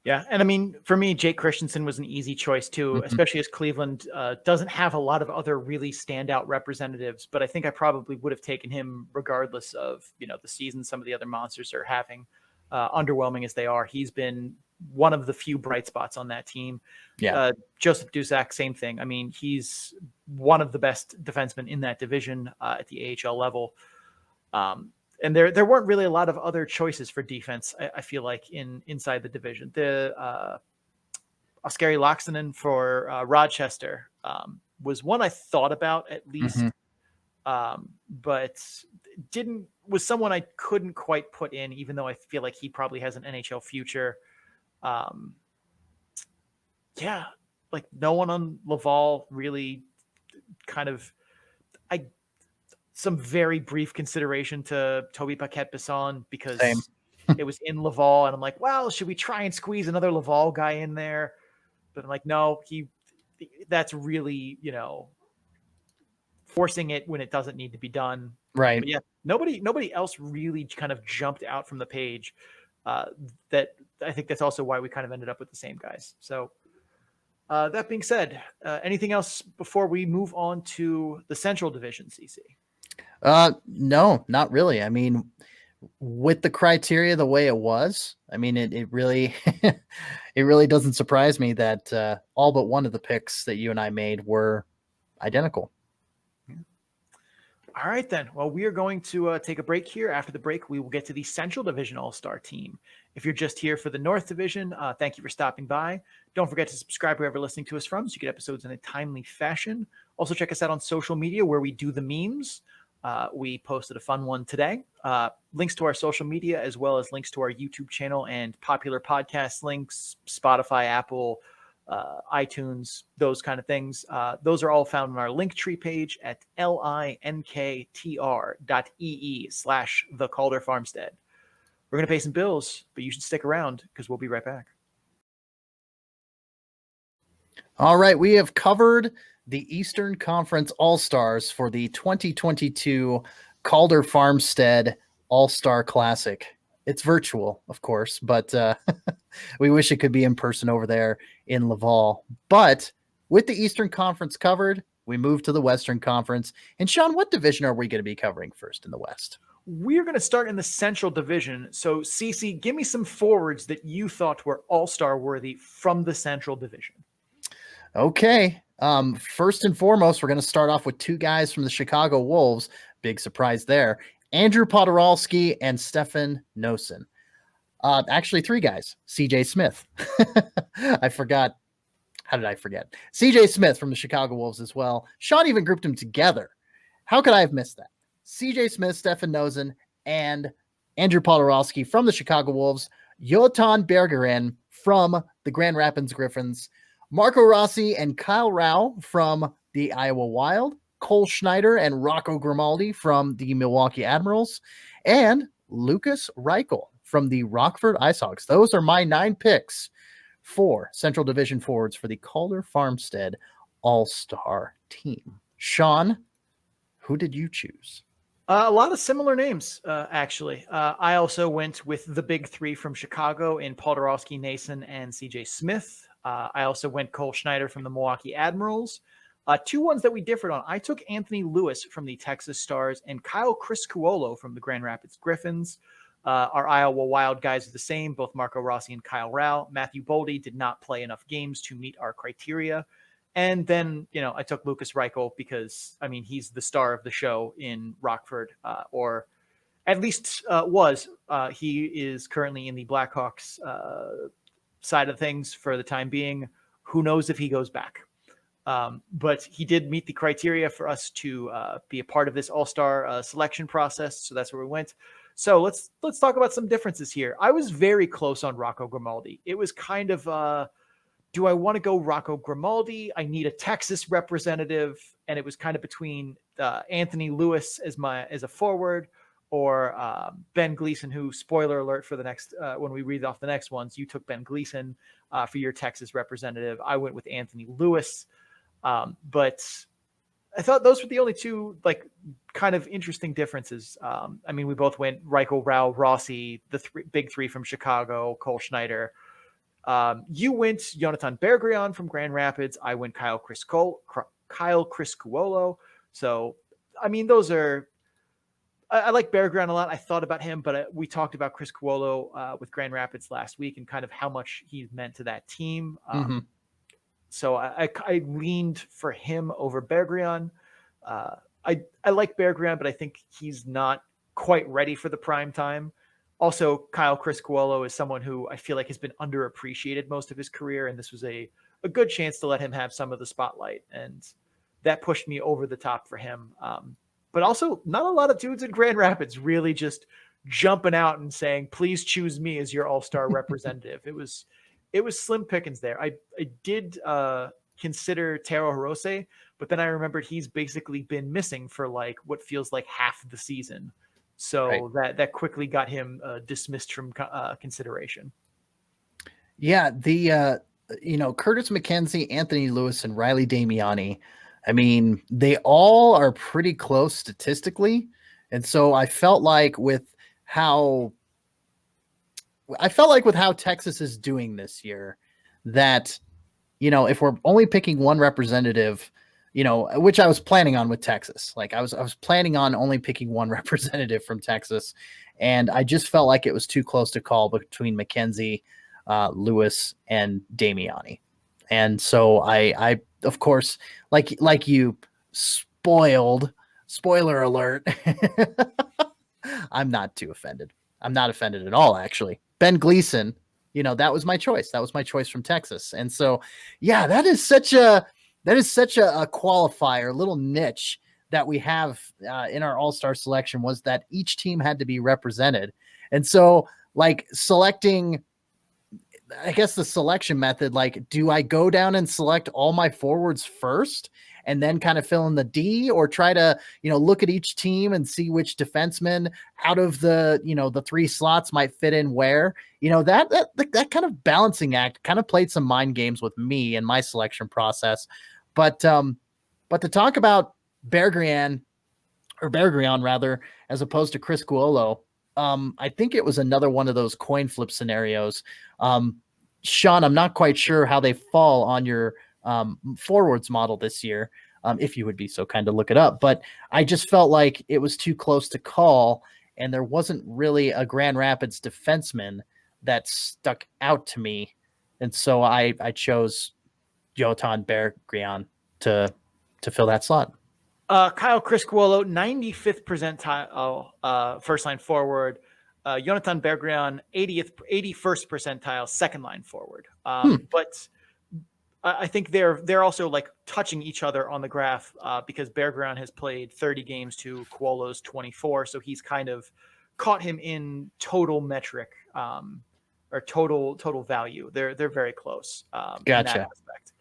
Yeah. And I mean, for me, Jake Christensen was an easy choice too, especially as Cleveland doesn't have a lot of other really standout representatives, but I think I probably would have taken him regardless of, the season some of the other monsters are having, underwhelming as they are. He's been one of the few bright spots on that team. Yeah. Joseph Dusak, same thing. I mean, he's one of the best defensemen in that division at the AHL level. And there weren't really a lot of other choices for defense, I feel like, inside the division. The Oskari Lochsanan for Rochester was one I thought about at least, but was someone I couldn't quite put in, even though I feel like he probably has an NHL future. Like no one on Laval really kind of, some very brief consideration to Toby Paquette-Bisson because it was in Laval, and I'm like, well, should we try and squeeze another Laval guy in there? But I'm like, no, that's really, forcing it when it doesn't need to be done. Right. But yeah, nobody else really kind of jumped out from the page. That I think that's also why we kind of ended up with the same guys. So that being said, anything else before we move on to the Central Division, CC? No, not really. I mean, with the criteria the way it was, I mean, it really, it really doesn't surprise me that all but one of the picks that you and I made were identical. All right, then. Well, we are going to take a break here. After the break, we will get to the Central Division All-Star team. If you're just here for the North Division, thank you for stopping by. Don't forget to subscribe wherever you're listening to us from so you get episodes in a timely fashion. Also, check us out on social media where we do the memes. We posted a fun one today. Links to our social media, as well as links to our YouTube channel and popular podcast links, Spotify, Apple, iTunes, those kind of things. Those are all found on our Linktree page at linktr.ee/the Calder Farmstead. We're going to pay some bills, but you should stick around because we'll be right back. All right, we have covered the Eastern Conference All-Stars for the 2022 Calder Farmstead All-Star Classic. It's virtual, of course, but we wish it could be in person over there in Laval. But with the Eastern Conference covered, we move to the Western Conference. And Sean, what division are we going to be covering first in the West? We're going to start in the Central Division. So, Cece, give me some forwards that you thought were all-star worthy from the Central Division. Okay. First and foremost, we're going to start off with two guys from the Chicago Wolves. Big surprise there. Andrew Podorowski and Stefan Noesen. Actually, three guys. CJ Smith. I forgot. How did I forget? CJ Smith from the Chicago Wolves as well. Sean even grouped them together. How could I have missed that? CJ Smith, Stefan Noesen, and Andrew Podorowski from the Chicago Wolves. Jotan Berggren from the Grand Rapids Griffins. Marco Rossi and Kyle Rao from the Iowa Wild. Cole Schneider and Rocco Grimaldi from the Milwaukee Admirals, and Lucas Reichel from the Rockford IceHogs. Those are my 9 picks for Central Division forwards for the Calder Farmstead All-Star team. Sean, who did you choose? A lot of similar names, actually. I also went with the big three from Chicago in Podorowski, Nason, and CJ Smith. I also went Cole Schneider from the Milwaukee Admirals. Two ones that we differed on. I took Anthony Lewis from the Texas Stars and Kyle Criscuolo from the Grand Rapids Griffins. Our Iowa Wild guys are the same, both Marco Rossi and Kyle Rao. Matthew Boldy did not play enough games to meet our criteria. And then, I took Lucas Reichel because, he's the star of the show in Rockford, or at least was. He is currently in the Blackhawks side of things for the time being. Who knows if he goes back? But he did meet the criteria for us to be a part of this all-star selection process. So that's where we went. So let's talk about some differences here. I was very close on Rocco Grimaldi. It was kind of, do I want to go Rocco Grimaldi? I need a Texas representative. And it was kind of between Anthony Lewis as a forward, or Ben Gleason, who, spoiler alert for the next, when we read off the next ones, you took Ben Gleason for your Texas representative. I went with Anthony Lewis. But I thought those were the only two kind of interesting differences. We both went Reichel, Rao, Rossi, the big three from Chicago, Cole Schneider. You went Jonathan Berggren from Grand Rapids. I went Kyle Criscuolo. So, those are, I like Berggren a lot. I thought about him, but we talked about Criscuolo with Grand Rapids last week and kind of how much he meant to that team. So I leaned for him over Berggren. I like Berggren, but I think he's not quite ready for the prime time. Also, Kyle Criscuolo is someone who I feel like has been underappreciated most of his career, and this was a good chance to let him have some of the spotlight, and that pushed me over the top for him. But also, not a lot of dudes in Grand Rapids really just jumping out and saying, please choose me as your all-star representative. It was slim pickings there. I did consider Taro Hirose, but then I remembered he's basically been missing for what feels like half the season. So right. that quickly got him dismissed from consideration. Yeah, the Curtis McKenzie, Anthony Lewis, and Riley Damiani, they all are pretty close statistically. And so I felt like with how Texas is doing this year, that, if we're only picking one representative, which I was planning on with Texas. Like I was planning on only picking one representative from Texas, and I just felt like it was too close to call between McKenzie, Lewis, and Damiani. And so I of course, like you, spoiler alert. I'm not too offended. I'm not offended at all, actually. Ben Gleason, that was my choice. That was my choice from Texas. And so, yeah, that is such a qualifier, little niche that we have in our all-star selection, was that each team had to be represented. And so, like, selecting, I guess the selection method, like, do I go down and select all my forwards first and then kind of fill in the D, or try to, look at each team and see which defenseman out of the, the three slots might fit in where, that kind of balancing act kind of played some mind games with me in my selection process. But to talk about Bergeron rather, as opposed to Chris Guolo, I think it was another one of those coin flip scenarios. Sean, I'm not quite sure how they fall on your forwards model this year, if you would be so kind to look it up. But I just felt like it was too close to call, and there wasn't really a Grand Rapids defenseman that stuck out to me. And so I chose Jotan Bergeron to fill that slot. Kyle Criscuolo, 95th percentile first line forward. Jonathan Bergeron, 81st percentile second line forward. But I think they're also like touching each other on the graph because Bergeron has played 30 games to Cuolo's 24, so he's kind of caught him in total metric or total value. They're very close. Gotcha. In that aspect.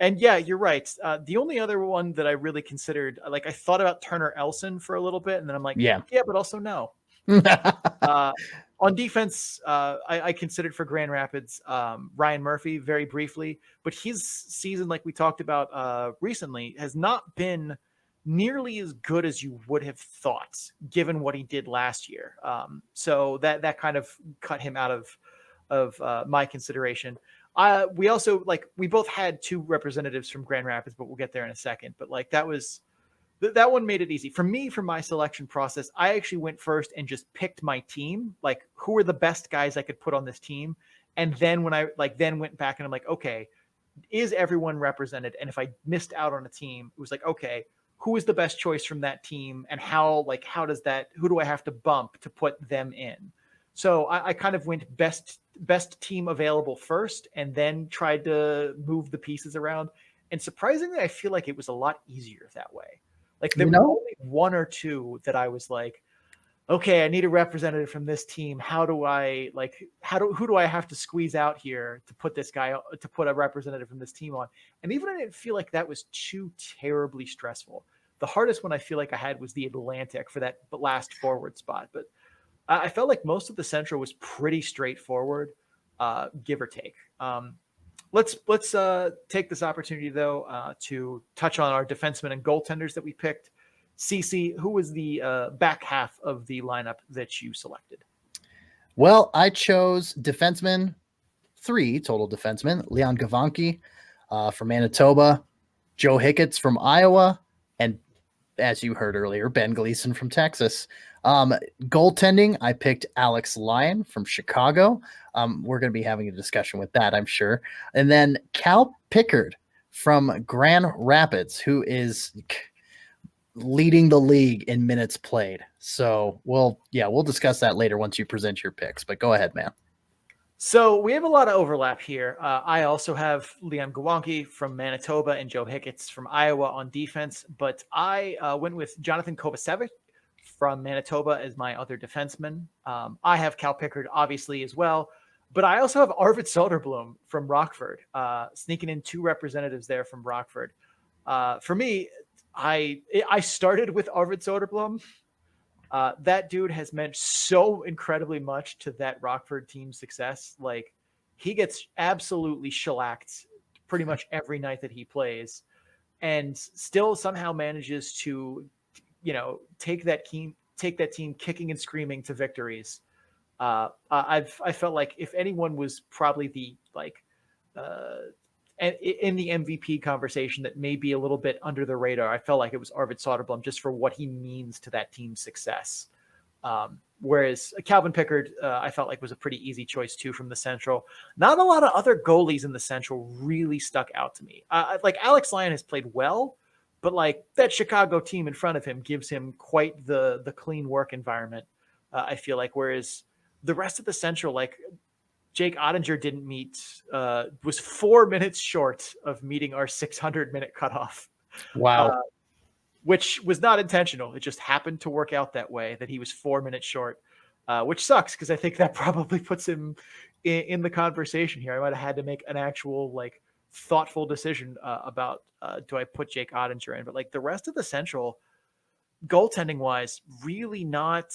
And yeah, you're right. The only other one that I really considered, like I thought about Turner Elson for a little bit, and then I'm like, yeah, but also no. On defense, I considered for Grand Rapids Ryan Murphy very briefly, but his season, like we talked about recently, has not been nearly as good as you would have thought, given what he did last year. So that kind of cut him out of my consideration. We also we both had two representatives from Grand Rapids, but we'll get there in a second. But that one made it easy for me. For my selection process, I actually went first and just picked my team, like who were the best guys I could put on this team. And then when I then went back and I'm like, okay, is everyone represented? And if I missed out on a team, it was like, okay, who is the best choice from that team? And who do I have to bump to put them in? So I kind of went best team available first, and then tried to move the pieces around. And surprisingly, I feel like it was a lot easier that way. Like there were only one or two that I was like, okay, I need a representative from this team. Who do I have to squeeze out here to put a representative from this team on? And even I didn't feel like that was too terribly stressful. The hardest one I feel like I had was the Atlantic for that last forward spot. But I felt like most of the Central was pretty straightforward, give or take. Let's take this opportunity, though, to touch on our defensemen and goaltenders that we picked. CC, who was the back half of the lineup that you selected? Well, I chose defensemen, 3 total defensemen: Leon Gavanki from Manitoba, Joe Hicketts from Iowa, and, as you heard earlier, Ben Gleason from Texas. Goaltending, I picked Alex Lyon from Chicago. We're going to be having a discussion with that, I'm sure. And then Cal Pickard from Grand Rapids, who is leading the league in minutes played. So we'll discuss that later once you present your picks, but go ahead, man. So we have a lot of overlap here. I also have Leon Gawanke from Manitoba and Joe Hicketts from Iowa on defense, but I went with Jonathan Kovacevic from Manitoba as my other defenseman. I have Cal Pickard, obviously, as well, but I also have Arvid Soderblom from Rockford, sneaking in 2 representatives there from Rockford. For me, I started with Arvid Soderblom. That dude has meant so incredibly much to that Rockford team's success. Like, he gets absolutely shellacked pretty much every night that he plays, and still somehow manages to, take that team kicking and screaming to victories. I felt like if anyone was probably the in the MVP conversation that may be a little bit under the radar. I felt like it was Arvid Soderblom just for what he means to that team's success. Whereas Calvin Pickard, I felt like was a pretty easy choice too from the Central. Not a lot of other goalies in the Central really stuck out to me. Like Alex Lyon has played well, but like that Chicago team in front of him gives him quite the clean work environment. I feel like, whereas the rest of the Central, like Jake Ottinger didn't was 4 minutes short of meeting our 600-minute cutoff. Wow. Which was not intentional. It just happened to work out that way, that he was 4 minutes short, which sucks because I think that probably puts him in the conversation here. I might have had to make an actual like thoughtful decision about do I put Jake Ottinger in, but like the rest of the Central, goaltending wise, really not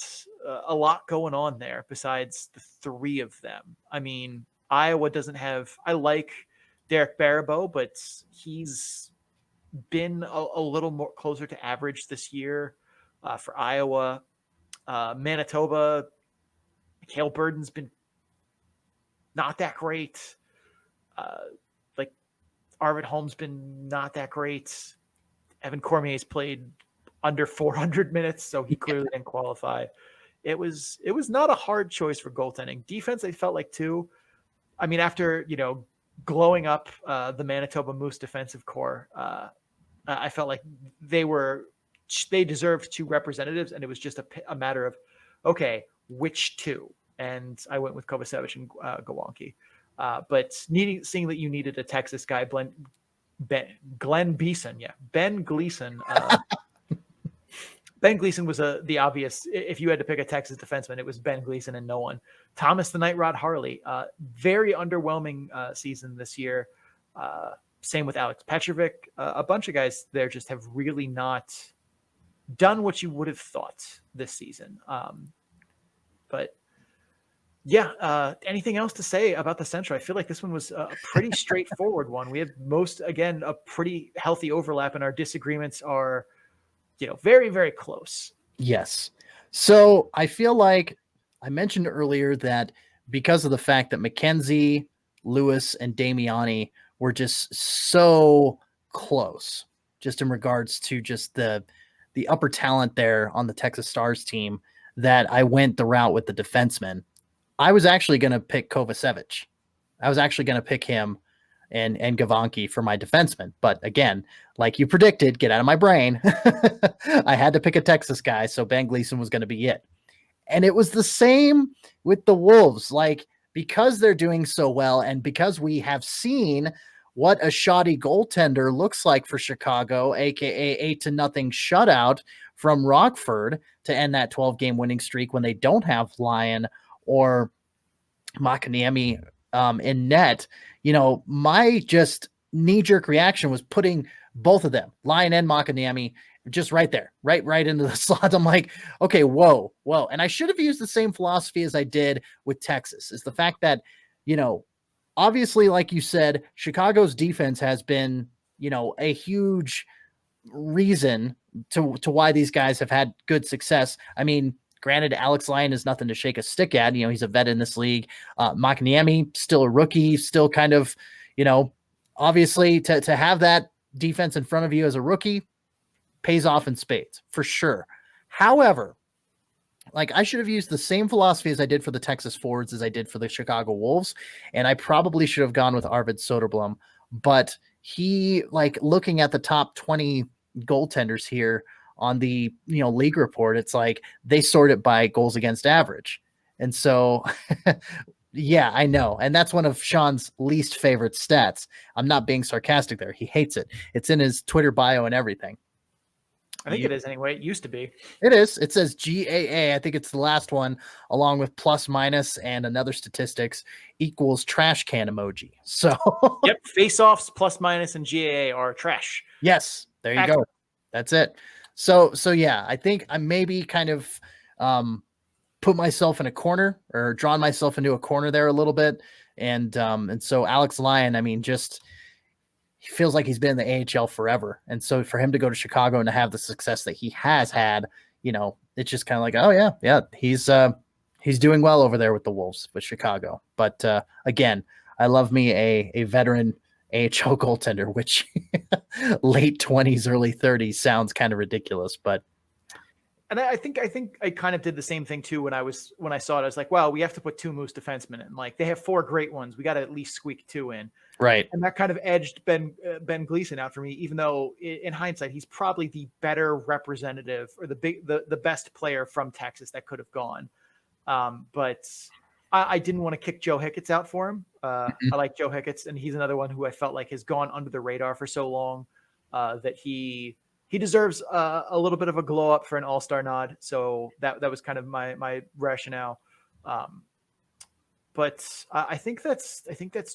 a lot going on there besides the three of them. I mean, Iowa doesn't have, I like Derek Baribeau, but he's been a little more closer to average this year for Iowa. Manitoba, Mikhail Burden's been not that great. Like Arvid Holm's been not that great. Evan Cormier's played under 400 minutes, so he clearly didn't qualify. It was not a hard choice for goaltending. Defense, I felt like too. I mean, after glowing up the Manitoba Moose defensive core, I felt like they deserved two representatives, and it was just a matter of, okay, which two? And I went with Kovacevic and Gawanke. But seeing that you needed a Texas guy, Ben Gleason. Ben Gleason was the obvious. If you had to pick a Texas defenseman, it was Ben Gleason and no one. Thomas the Night Rod Harley, very underwhelming season this year. Same with Alex Petrovic. A bunch of guys there just have really not done what you would have thought this season. But yeah, anything else to say about the Central? I feel like this one was a pretty straightforward one. We have a pretty healthy overlap, and our disagreements are, very, very close. Yes. So I feel like I mentioned earlier that because of the fact that McKenzie, Lewis, and Damiani were just so close, just in regards to just the upper talent there on the Texas Stars team, that I went the route with the defenseman. I was actually going to pick Kovacevic. I was actually going to pick him and Gawanke for my defenseman. But again, like you predicted, get out of my brain. I had to pick a Texas guy, so Ben Gleason was going to be it. And it was the same with the Wolves. Like, because they're doing so well, and because we have seen what a shoddy goaltender looks like for Chicago, aka 8-0 shutout from Rockford to end that 12-game winning streak when they don't have Lyon or Makaniemi in net. My just knee-jerk reaction was putting both of them, Lyon and Makaniemi, just right there, right into the slot. I'm like, okay, whoa. And I should have used the same philosophy as I did with Texas, is the fact that, obviously, like you said, Chicago's defense has been, a huge reason to why these guys have had good success. I mean, granted, Alex Lyon is nothing to shake a stick at. He's a vet in this league. Makaniemi, still a rookie, still kind of, obviously to have that defense in front of you as a rookie pays off in spades for sure. However, like, I should have used the same philosophy as I did for the Texas Forwards as I did for the Chicago Wolves. And I probably should have gone with Arvid Soderblom, but he, like, looking at the top 20 goaltenders here on the, league report, it's like they sort it by goals against average. And so, yeah, I know. And that's one of Sean's least favorite stats. I'm not being sarcastic there. He hates it. It's in his Twitter bio and everything. I think it is anyway. It used to be. It is. It says GAA. I think it's the last one, along with plus minus and another statistics equals trash can emoji. So yep, face-offs, plus minus, and GAA are trash. Yes, there you go. That's it. So yeah, I think I maybe kind of put myself in a corner, or drawn myself into a corner there a little bit, and so Alex Lyon, I mean, just, he feels like he's been in the AHL forever. And so for him to go to Chicago and to have the success that he has had, it's just kind of like, oh yeah, he's doing well over there with the Wolves, with Chicago. But again, I love me a veteran AHL goaltender, which late 20s, early 30s sounds kind of ridiculous, but. And I think I kind of did the same thing too when I saw it. I was like, wow, we have to put 2 Moose defensemen in. Like, they have 4 great ones. We got to at least squeak 2 in. Right. And that kind of edged Ben Gleason out for me, even though in hindsight, he's probably the better representative or the best player from Texas that could have gone. But I didn't want to kick Joe Hicketts out for him. I like Joe Hicketts, and he's another one who I felt like has gone under the radar for so long that he deserves a little bit of a glow up for an all-star nod. So that was kind of my rationale. But I think that's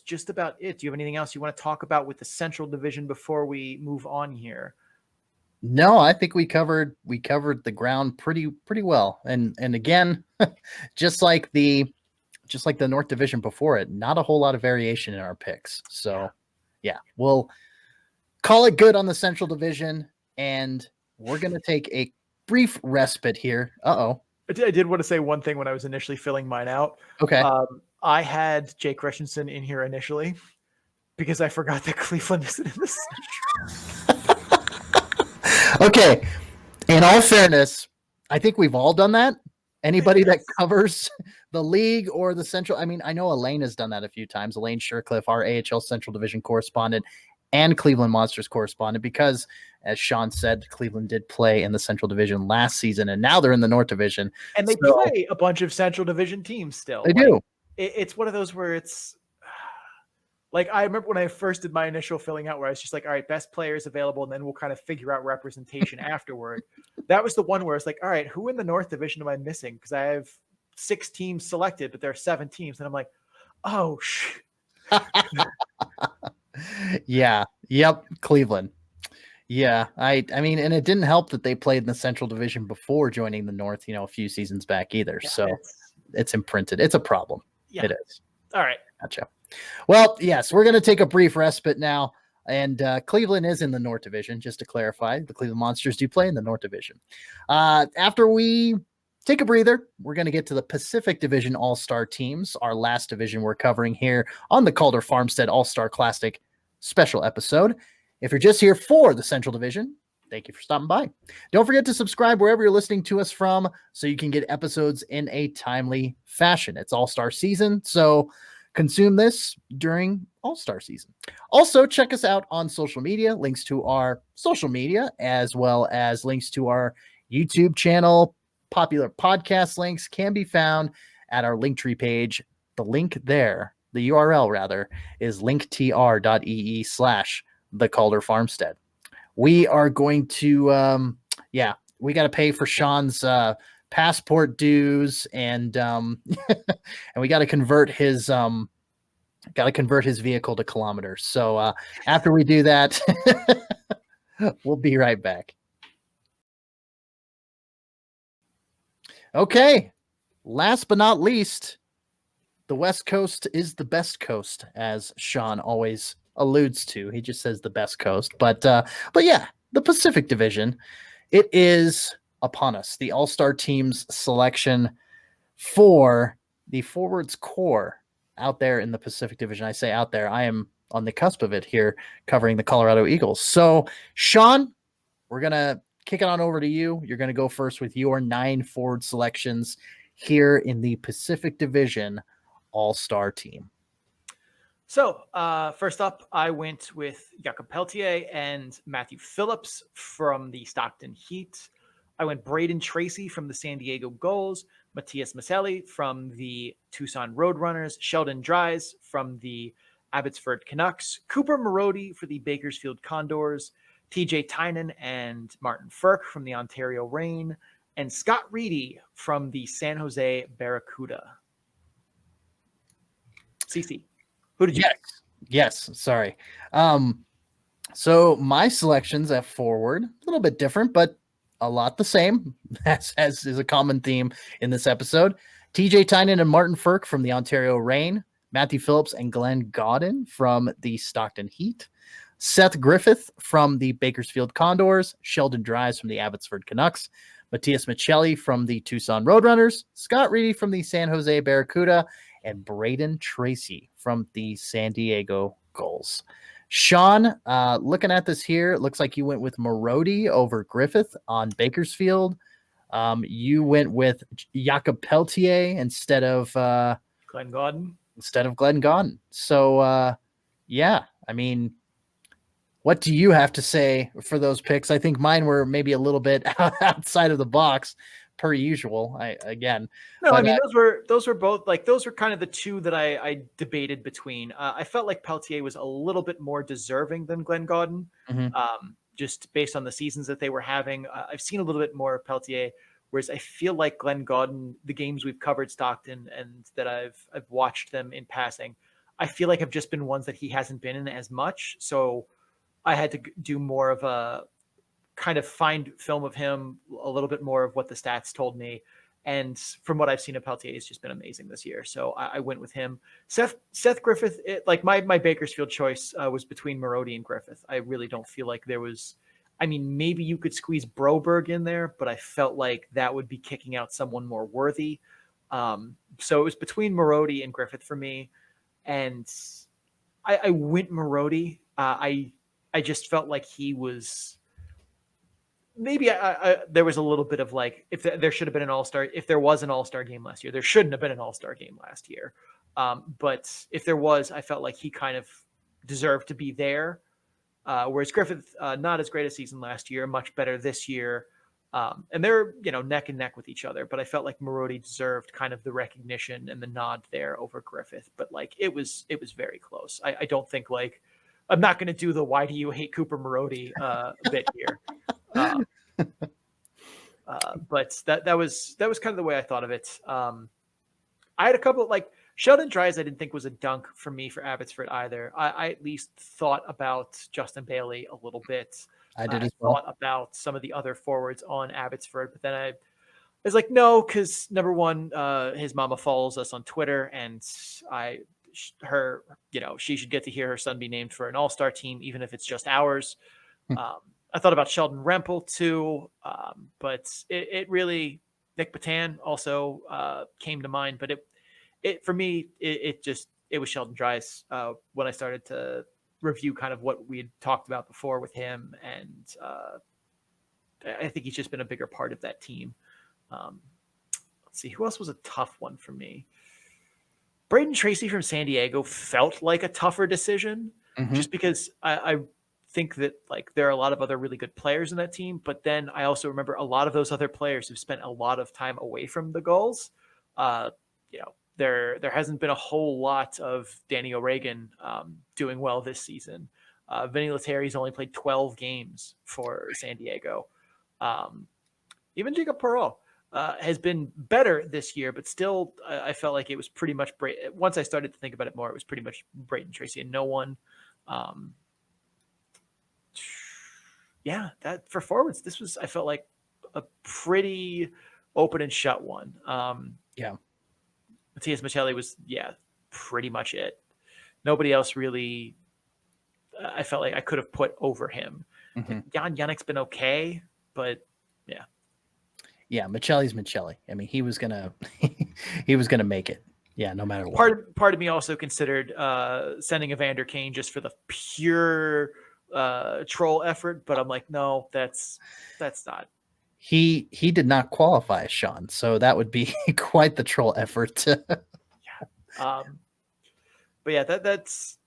just about it. Do you have anything else you want to talk about with the Central Division before we move on here? No, I think we covered the ground pretty well. And again, just like the North Division before it, not a whole lot of variation in our picks. So yeah, we'll call it good on the Central Division, and we're going to take a brief respite here. Uh-oh. I did want to say one thing when I was initially filling mine out. Okay. I had Jake Christensen in here initially because I forgot that Cleveland isn't in the Central. Okay. In all fairness, I think we've all done that. Anybody that covers the league or the Central. I mean, I know Elaine has done that a few times. Elaine Shercliffe, our AHL Central Division correspondent and Cleveland Monsters correspondent, because as Sean said, Cleveland did play in the Central Division last season, and now they're in the North Division. And they play a bunch of Central Division teams still. They do. It's one of those where it's like, I remember when I first did my initial filling out where I was just like, all right, best players available, and then we'll kind of figure out representation afterward. That was the one where it's like, all right, who in the North Division am I missing? Because I have 6 teams selected, but there are 7 teams. And I'm like, oh, Yeah. Yep. Cleveland. Yeah. I mean, and it didn't help that they played in the Central Division before joining the North, a few seasons back either. Yeah, so it's imprinted. It's a problem. Yeah. It is. All right. Gotcha. Well, yes, we're going to take a brief respite now. And Cleveland is in the North Division, just to clarify. The Cleveland Monsters do play in the North Division. After we take a breather, we're going to get to the Pacific Division All-Star teams, our last division we're covering here on the Calder Farmstead All-Star Classic special episode. If you're just here for the Central Division, thank you for stopping by. Don't forget to subscribe wherever you're listening to us from so you can get episodes in a timely fashion. It's All-Star season, so consume this during All-Star season. Also, check us out on social media. Links to our social media, as well as links to our YouTube channel. Popular podcast links can be found at our Linktree page. The link there, the URL rather, is linktr.ee/the Calder Farmstead. We are going to, we got to pay for Sean's passport dues, and and we got to convert his vehicle to kilometers. So after we do that, we'll be right back. Okay, last but not least, the West Coast is the best coast, as Sean always alludes to. He just says the best coast, but yeah, the Pacific Division, it is upon us. The All-Star teams selection for the forwards core out there in the Pacific Division. I say out there, I am on the cusp of it here, covering the Colorado Eagles. So, Sean, we're gonna kick it on over to you. You're gonna go first with your 9 forward selections here in the Pacific Division All-Star team. So first up, I went with Jakob Peltier and Matthew Phillips from the Stockton Heat. I went Braden Tracy from the San Diego Gulls, Matthias Maselli from the Tucson Roadrunners, Sheldon Dries from the Abbotsford Canucks, Cooper Marody for the Bakersfield Condors, TJ Tynan and Martin Firk from the Ontario Reign, and Scott Reedy from the San Jose Barracuda. CC. Who did you pick? Yes. Sorry. So my selections at forward, a little bit different, but a lot the same, as is a common theme in this episode. TJ Tynan and Martin Firk from the Ontario Reign, Matthew Phillips and Glenn Gaudin from the Stockton Heat, Seth Griffith from the Bakersfield Condors, Sheldon Dries from the Abbotsford Canucks, Matthias Michelli from the Tucson Roadrunners, Scott Reedy from the San Jose Barracuda, and Braden Tracy from the San Diego Gulls. Sean, looking at this here, it looks like you went with Marody over Griffith on Bakersfield. You went with Jakob Peltier instead of Glenn Gauden. So, yeah, I mean, what do you have to say for those picks? I think mine were maybe a little bit outside of the box per usual. I mean, those were both like, those were kind of the two that I debated between. I felt like Peltier was a little bit more deserving than Glenn Gauden, just based on the seasons that they were having. I've seen a little bit more of Peltier, whereas I feel like Glenn Gauden, the games we've covered Stockton and that I've watched them in passing, I feel like have just been ones that he hasn't been in as much. So I had to do more of a kind of find film of him, a little bit more of what the stats told me. And from what I've seen of Peltier, it's just been amazing this year. So I went with him. Seth Griffith, like my Bakersfield choice was between Marody and Griffith. I really don't feel like there was, I mean, maybe you could squeeze Broberg in there, but I felt like that would be kicking out someone more worthy. So it was between Marody and Griffith for me. And I went Marody. I just felt like he was, maybe there was a little bit of like, if there should have been an all-star, if there was an all-star game last year, there shouldn't have been an all-star game last year. But if there was, I felt like he kind of deserved to be there. Whereas Griffith, not as great a season last year, much better this year. And they're, neck and neck with each other, but I felt like Marody deserved kind of the recognition and the nod there over Griffith. But like, it was very close. I don't think like, I'm not going to do the why do you hate Cooper Marody bit here. But that was kind of the way I thought of it. I had a couple like Sheldon Dries. I didn't think was a dunk for me for Abbotsford either. I at least thought about Justin Bailey a little bit. I did as well. Thought about some of the other forwards on Abbotsford, but then I was like, no, because number one, his mama follows us on Twitter, and she should get to hear her son be named for an all-star team, even if it's just ours. I thought about Sheldon Rempel too, but it really, Nick Patan also came to mind, but it for me, it was Sheldon Dries when I started to review kind of what we had talked about before with him. And I think he's just been a bigger part of that team. Let's see, who else was a tough one for me? Braden Tracy from San Diego felt like a tougher decision just because I think that like there are a lot of other really good players in that team, but then I also remember a lot of those other players who've spent a lot of time away from the goals. There hasn't been a whole lot of Danny O'Regan doing well this season. Vinny Lettieri's only played 12 games for San Diego. Even Jacob Perreault has been better this year, but still I felt like it was pretty much once I started to think about it more, it was pretty much Braden Tracy and no one. That for forwards, this was, I felt like a pretty open and shut one. Matias Michelli was, pretty much it. Nobody else really, I felt like I could have put over him. Jan Janek's been okay, but yeah. Yeah, Michelli's Michelli. I mean, he was gonna make it. Yeah, no matter what. Part of me also considered sending Evander Kane just for the pure troll effort, but I'm like, no, that's not. He did not qualify, Sean, so that would be quite the troll effort. But yeah, that's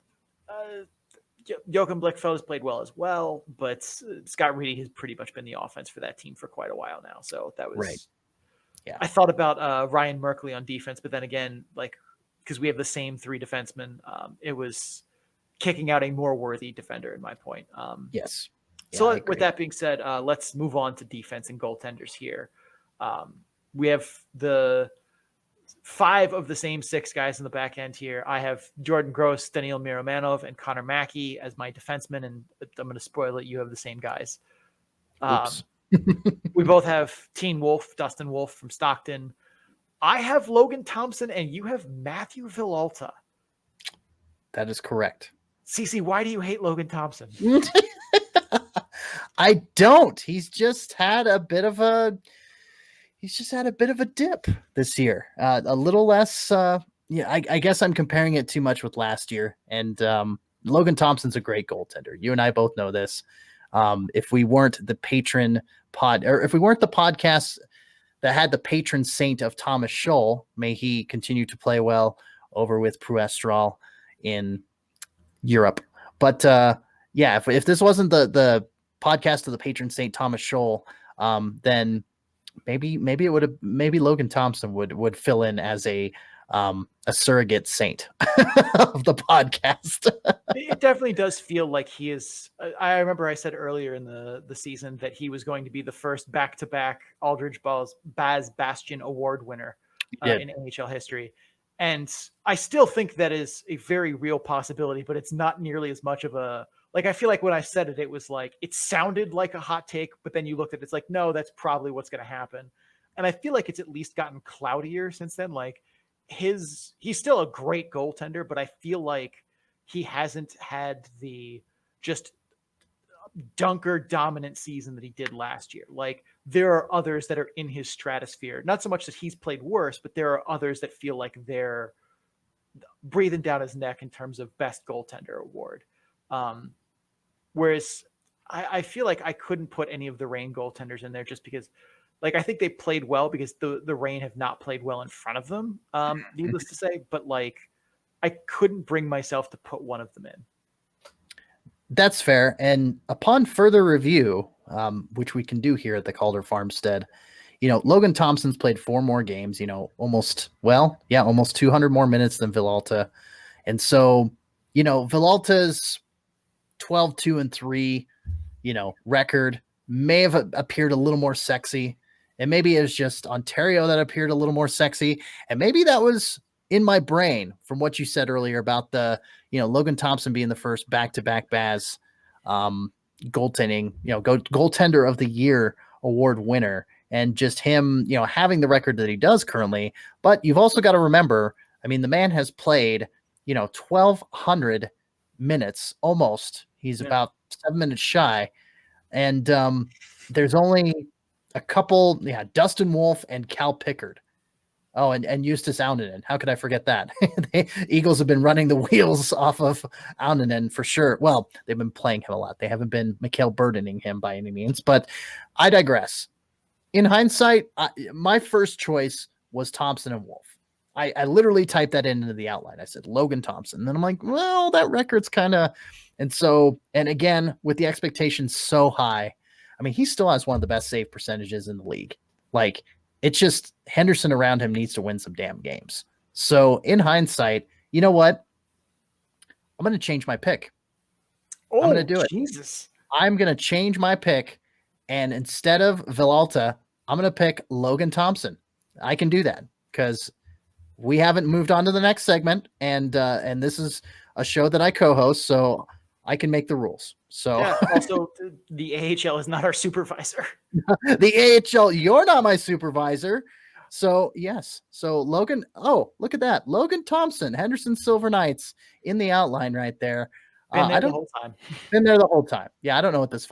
Joachim Blichfeld has played well as well, but Scott Reedy has pretty much been the offense for that team for quite a while now. So that was right. Yeah, I thought about Ryan Merkley on defense, but then again, like because we have the same three defensemen, it was kicking out a more worthy defender in my point. Yes. Yeah, so with that being said, let's move on to defense and goaltenders here. We have the 5 of the same 6 guys in the back end here. I have Jordan Gross, Daniil Miromanov, and Connor Mackey as my defensemen, and I'm going to spoil it. You have the same guys. We both have Teen Wolf, Dustin Wolf from Stockton. I have Logan Thompson, and you have Matthew Villalta. That is correct. Cece, why do you hate Logan Thompson? I don't. He's just had a bit of a dip this year. A little less. I guess I'm comparing it too much with last year. And Logan Thompson's a great goaltender. You and I both know this. If we weren't the if we weren't the podcast that had the patron saint of Thomas Scholl, may he continue to play well over with Pruestral in Europe. But if this wasn't the podcast of the patron saint Thomas Scholl, then maybe Logan Thompson would fill in as a surrogate saint of the podcast. It definitely does feel like he is. I remember I said earlier in the season that he was going to be the first back-to-back Aldridge Baz Bastion Award winner in NHL history. And I still think that is a very real possibility, but it's not nearly as much of a, like, I feel like when I said it, it was like, it sounded like a hot take, but then you looked at it, it's like, no, that's probably what's going to happen. And I feel like it's at least gotten cloudier since then. Like he's still a great goaltender, but I feel like he hasn't had the just dunker dominant season that he did last year. Like there are others that are in his stratosphere, not so much that he's played worse, but there are others that feel like they're breathing down his neck in terms of best goaltender award. Whereas I feel like I couldn't put any of the Reign goaltenders in there just because, like, I think they played well because the Reign have not played well in front of them, needless to say, but like I couldn't bring myself to put one of them in. That's fair. And upon further review, which we can do here at the Calder Farmstead, Logan Thompson's played 4 more games, almost 200 more minutes than Villalta. And so, Villalta's 12-2-3, record may have appeared a little more sexy. And maybe it was just Ontario that appeared a little more sexy. And maybe that was in my brain from what you said earlier about the, Logan Thompson being the first back-to-back Baz goaltending, goaltender of the year award winner, and just him, having the record that he does currently. But you've also got to remember, I mean, the man has played, 1,200 minutes almost. He's about 7 minutes shy. And there's only a couple, Dustin Wolf and Cal Pickard. Oh, and Justus Auninen. How could I forget that? The Eagles have been running the wheels off of Auninen for sure. Well, they've been playing him a lot. They haven't been Mikhail burdening him by any means, but I digress. In hindsight, my first choice was Thompson and Wolf. I literally typed that into the outline. I said Logan Thompson. And then I'm like, well, that record's kind of, and again, with the expectations so high, I mean, he still has one of the best save percentages in the league. Like, it's just Henderson around him needs to win some damn games. So in hindsight, you know what? I'm going to change my pick. I'm going to do it. Jesus. I'm going to change my pick. And instead of Villalta, I'm going to pick Logan Thompson. I can do that because we haven't moved on to the next segment. And this is a show that I co-host, so I can make the rules. So also the AHL is not our supervisor. The AHL, you're not my supervisor. So yes. So Logan, look at that. Logan Thompson, Henderson Silver Knights in the outline right there. Been there the whole time. Been there the whole time. Yeah, I don't know what this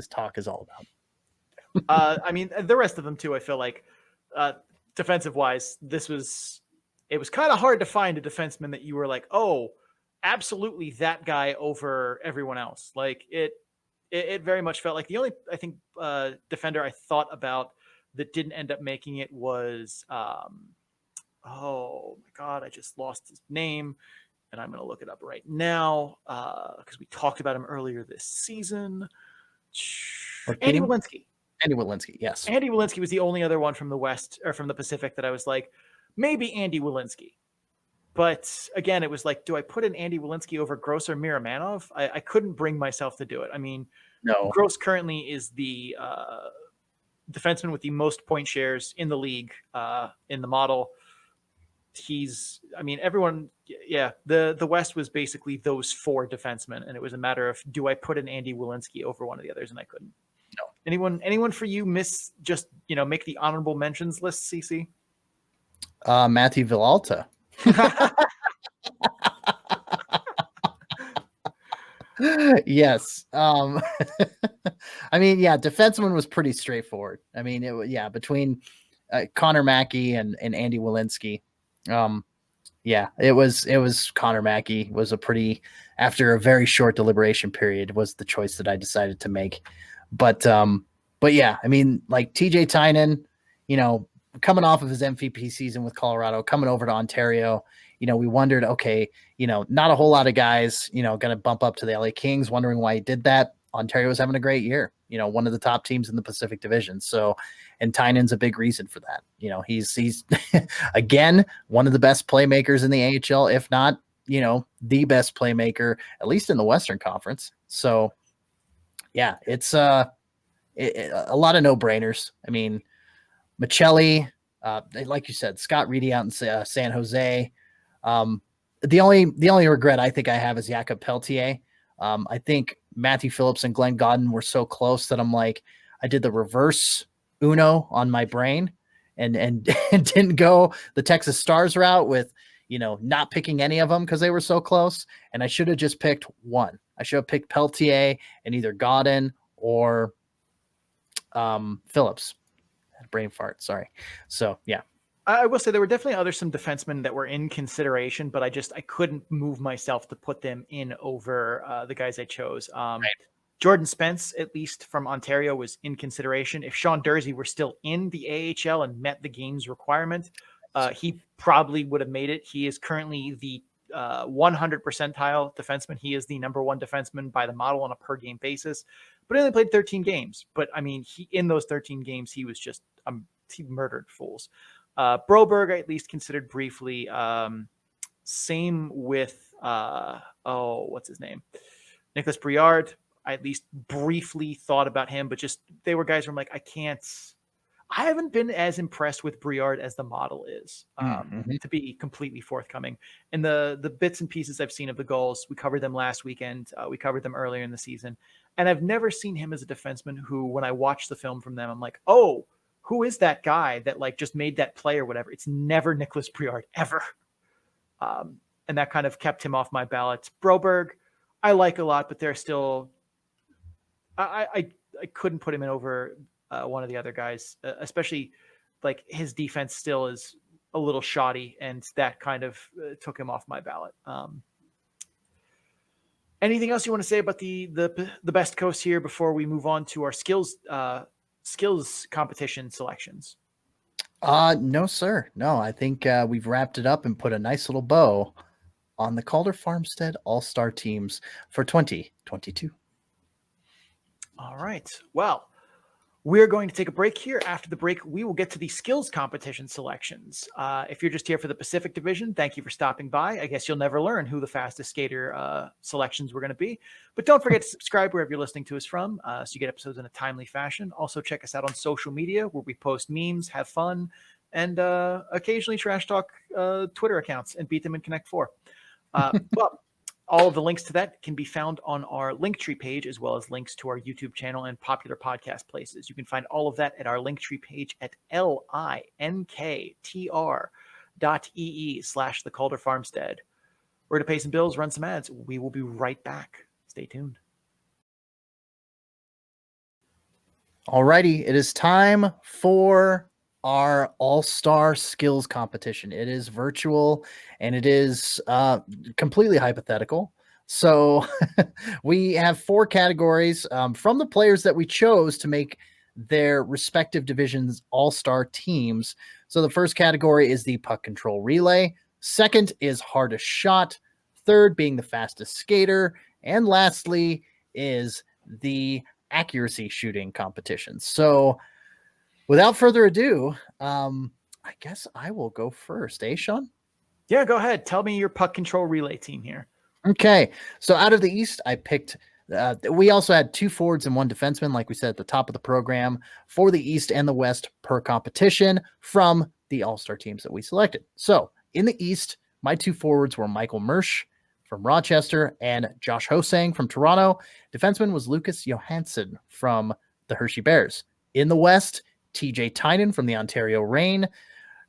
talk is all about. I mean, the rest of them too, I feel like defensive wise, it was kind of hard to find a defenseman that you were like, oh, absolutely that guy over everyone else. Like it very much felt like the only, I think, defender I thought about that didn't end up making it was, oh my God, I just lost his name and I'm going to look it up right now. Cause we talked about him earlier this season. Andy Welinski. Andy Welinski. Yes. Andy Welinski was the only other one from the West or from the Pacific that I was like, maybe Andy Welinski. But again, it was like, do I put in Andy Welinski over Gross or Miramanov? I couldn't bring myself to do it. I mean, no. Gross currently is the defenseman with the most point shares in the league in the model. Everyone, the West was basically those 4 defensemen, and it was a matter of, do I put in Andy Welinski over one of the others? And I couldn't. No. Anyone for you make the honorable mentions list, CC? Matthew Villalta. Yes. I mean, defenseman was pretty straightforward. I mean, between Connor Mackey and Andy Welinski. Yeah, it was Connor Mackey was after a very short deliberation period was the choice that I decided to make. But yeah, I mean, like TJ Tynan, coming off of his MVP season with Colorado, coming over to Ontario, we wondered, okay, not a whole lot of guys, going to bump up to the LA Kings, wondering why he did that. Ontario was having a great year, one of the top teams in the Pacific Division. So, and Tynan's a big reason for that. He's again, one of the best playmakers in the AHL, if not, the best playmaker, at least in the Western Conference. So yeah, it's a lot of no-brainers. I mean, Michelli, like you said, Scott Reedy out in San Jose. The only regret I think I have is Jakob Peltier. I think Matthew Phillips and Glenn Godden were so close that I'm like, I did the reverse Uno on my brain and didn't go the Texas Stars route with, not picking any of them because they were so close. And I should have just picked one. I should have picked Peltier and either Godden or Phillips. Brain fart. Sorry. So yeah. I will say there were definitely some defensemen that were in consideration, but I couldn't move myself to put them in over the guys I chose. Right. Jordan Spence, at least from Ontario, was in consideration. If Sean Dursey were still in the AHL and met the game's requirement, he probably would have made it. He is currently the 100 percentile defenseman. He is the number one defenseman by the model on a per game basis, but he only played 13 games. But I mean, in those 13 games, he was just he murdered fools. Broberg, I at least considered briefly. Same with what's his name? Nicholas Brillard. I at least briefly thought about him, but just they were guys where I'm like, I haven't been as impressed with Brillard as the model is, to be completely forthcoming. And the bits and pieces I've seen of the goals, we covered them last weekend. We covered them earlier in the season. And I've never seen him as a defenseman who, when I watch the film from them, I'm like, oh, who is that guy that like just made that play or whatever? It's never Nicholas Brillard ever. And that kind of kept him off my ballot. Broberg, I like a lot, but they're still, I couldn't put him in over one of the other guys, especially like his defense still is a little shoddy, and that kind of took him off my ballot. Anything else you want to say about the best coast here before we move on to our skills competition selections? No, sir. No, I think we've wrapped it up and put a nice little bow on the Calder Farmstead All-Star teams for 2022. All right. Well, we're going to take a break here. After the break, we will get to the skills competition selections. If you're just here for the Pacific Division, thank you for stopping by. I guess you'll never learn who the fastest skater selections were going to be. But don't forget to subscribe wherever you're listening to us from so you get episodes in a timely fashion. Also, check us out on social media where we post memes, have fun, and occasionally trash talk Twitter accounts and beat them in Connect 4. Well, all of the links to that can be found on our Linktree page, as well as links to our YouTube channel and popular podcast places. You can find all of that at our Linktree page at linktr.ee/the Calder Farmstead. We're going to pay some bills, run some ads. We will be right back. Stay tuned. All righty. It is time for our all-star skills competition. It is virtual and it is completely hypothetical. So we have 4 categories from the players that we chose to make their respective divisions all-star teams. So the first category is the puck control relay. Second is hardest shot. Third being the fastest skater. And lastly is the accuracy shooting competition. So without further ado, I guess I will go first. Sean? Yeah, go ahead. Tell me your puck control relay team here. Okay. So out of the East, I picked, we also had 2 forwards and 1 defenseman, like we said at the top of the program, for the East and the West per competition from the all-star teams that we selected. So in the East, my 2 forwards were Michael Mersch from Rochester and Josh Hosang from Toronto. Defenseman was Lucas Johansson from the Hershey Bears. In the West, TJ Tynan from the Ontario Reign,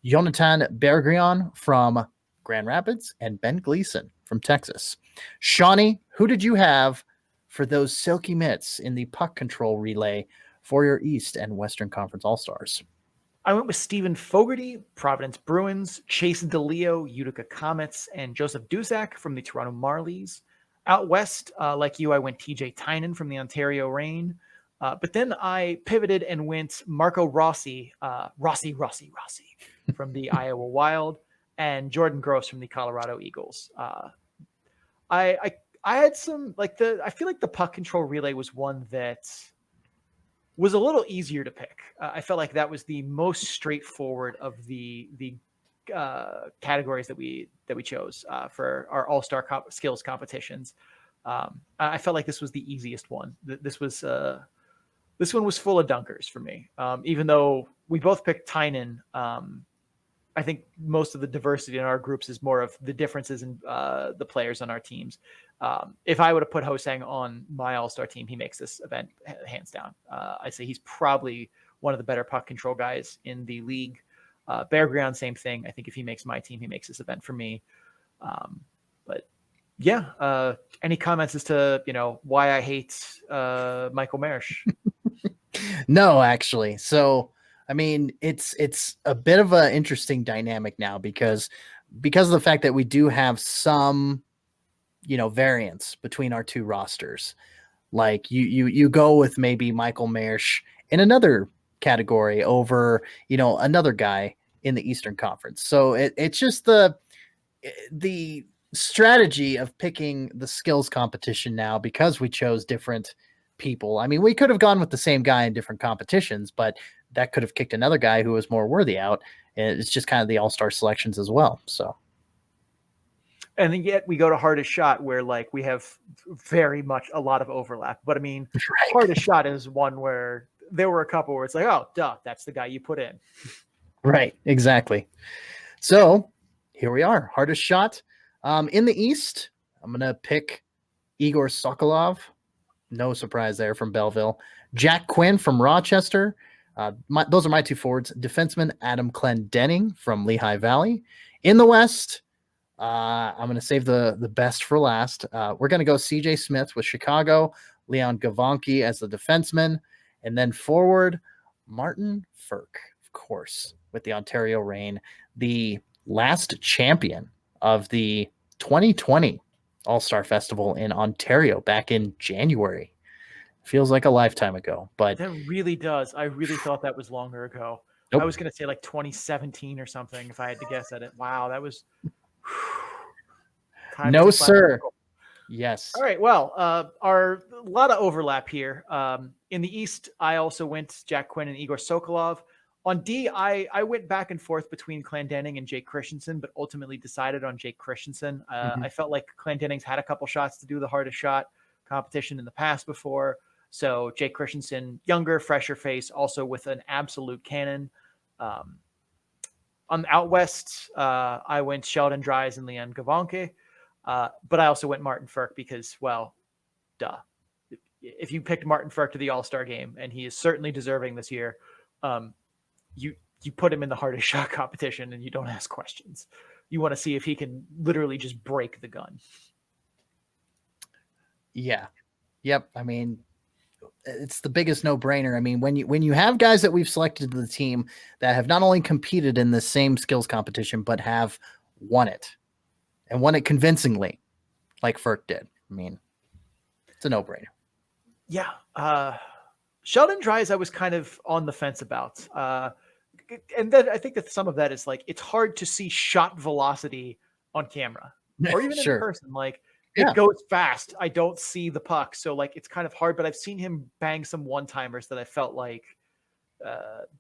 Jonathan Bergeron from Grand Rapids, and Ben Gleason from Texas. Shawnee, who did you have for those silky mitts in the puck control relay for your East and Western Conference All-Stars? I went with Stephen Fogarty, Providence Bruins, Chase DeLeo, Utica Comets, and Joseph Dusak from the Toronto Marlies. Out west, like you, I went TJ Tynan from the Ontario Reign. But then I pivoted and went Marco Rossi from the Iowa Wild, and Jordan Gross from the Colorado Eagles. I had some I feel like the puck control relay was one that was a little easier to pick. I felt like that was the most straightforward of the categories that we chose for our all-star skills competitions. I felt like this was the easiest one. This one was full of dunkers for me. Even though we both picked Tynan, I think most of the diversity in our groups is more of the differences in the players on our teams. If I would have put Hosang on my all-star team, he makes this event hands down. I'd say he's probably one of the better puck control guys in the league. Bear Ground, same thing. I think if he makes my team, he makes this event for me. But yeah, any comments as to, why I hate Michael Marish? No, actually. So, I mean, it's a bit of an interesting dynamic now because of the fact that we do have some, variance between our two rosters. Like you go with maybe Michael Marish in another category over, another guy in the Eastern Conference. So it's just the strategy of picking the skills competition now because we chose different people. I mean, we could have gone with the same guy in different competitions, but that could have kicked another guy who was more worthy out. And it's just kind of the all-star selections as well. So. And then yet we go to hardest shot where we have very much a lot of overlap. But I mean, right. Hardest shot is one where there were a couple where it's like, oh, duh, that's the guy you put in. Right. Exactly. So here we are. Hardest shot. In the East, I'm going to pick Igor Sokolov. No surprise there from Belleville. Jack Quinn from Rochester. Those are my two forwards. Defenseman Adam Clendenning from Lehigh Valley. In the West, I'm going to save the best for last. We're going to go CJ Smith with Chicago, Leon Gavanki as the defenseman, and then forward, Martin Ferk, of course, with the Ontario Reign, the last champion of the 2020 All-Star Festival in Ontario back in January. Feels like a lifetime ago, but that really does. I really thought that was longer ago. Nope. I was going to say 2017 or something if I had to guess at it. Wow, that was no, sir. Yes. All right. Well, a lot of overlap here. In the East, I also went Jack Quinn and Igor Sokolov. On D, I went back and forth between Clendenning and Jake Christensen, but ultimately decided on Jake Christensen. I felt like Clendenning's had a couple shots to do the hardest shot competition in the past before. So Jake Christensen, younger, fresher face, also with an absolute cannon. On the out west, I went Sheldon Dries and Leon Gavanke. But I also went Martin Ferk because, well, duh. If you picked Martin Ferk to the All-Star game, and he is certainly deserving this year, you put him in the hardest shot competition and you don't ask questions. You want to see if he can literally just break the gun. Yeah. Yep. I mean, it's the biggest no-brainer. I mean, when you have guys that we've selected to the team that have not only competed in the same skills competition, but have won it and won it convincingly like Ferk did. I mean, it's a no-brainer. Yeah. Sheldon Dries, I was kind of on the fence about. And then I think that some of that is it's hard to see shot velocity on camera or even Sure. in person. It goes fast. I don't see the puck. So it's kind of hard, but I've seen him bang some one-timers that I felt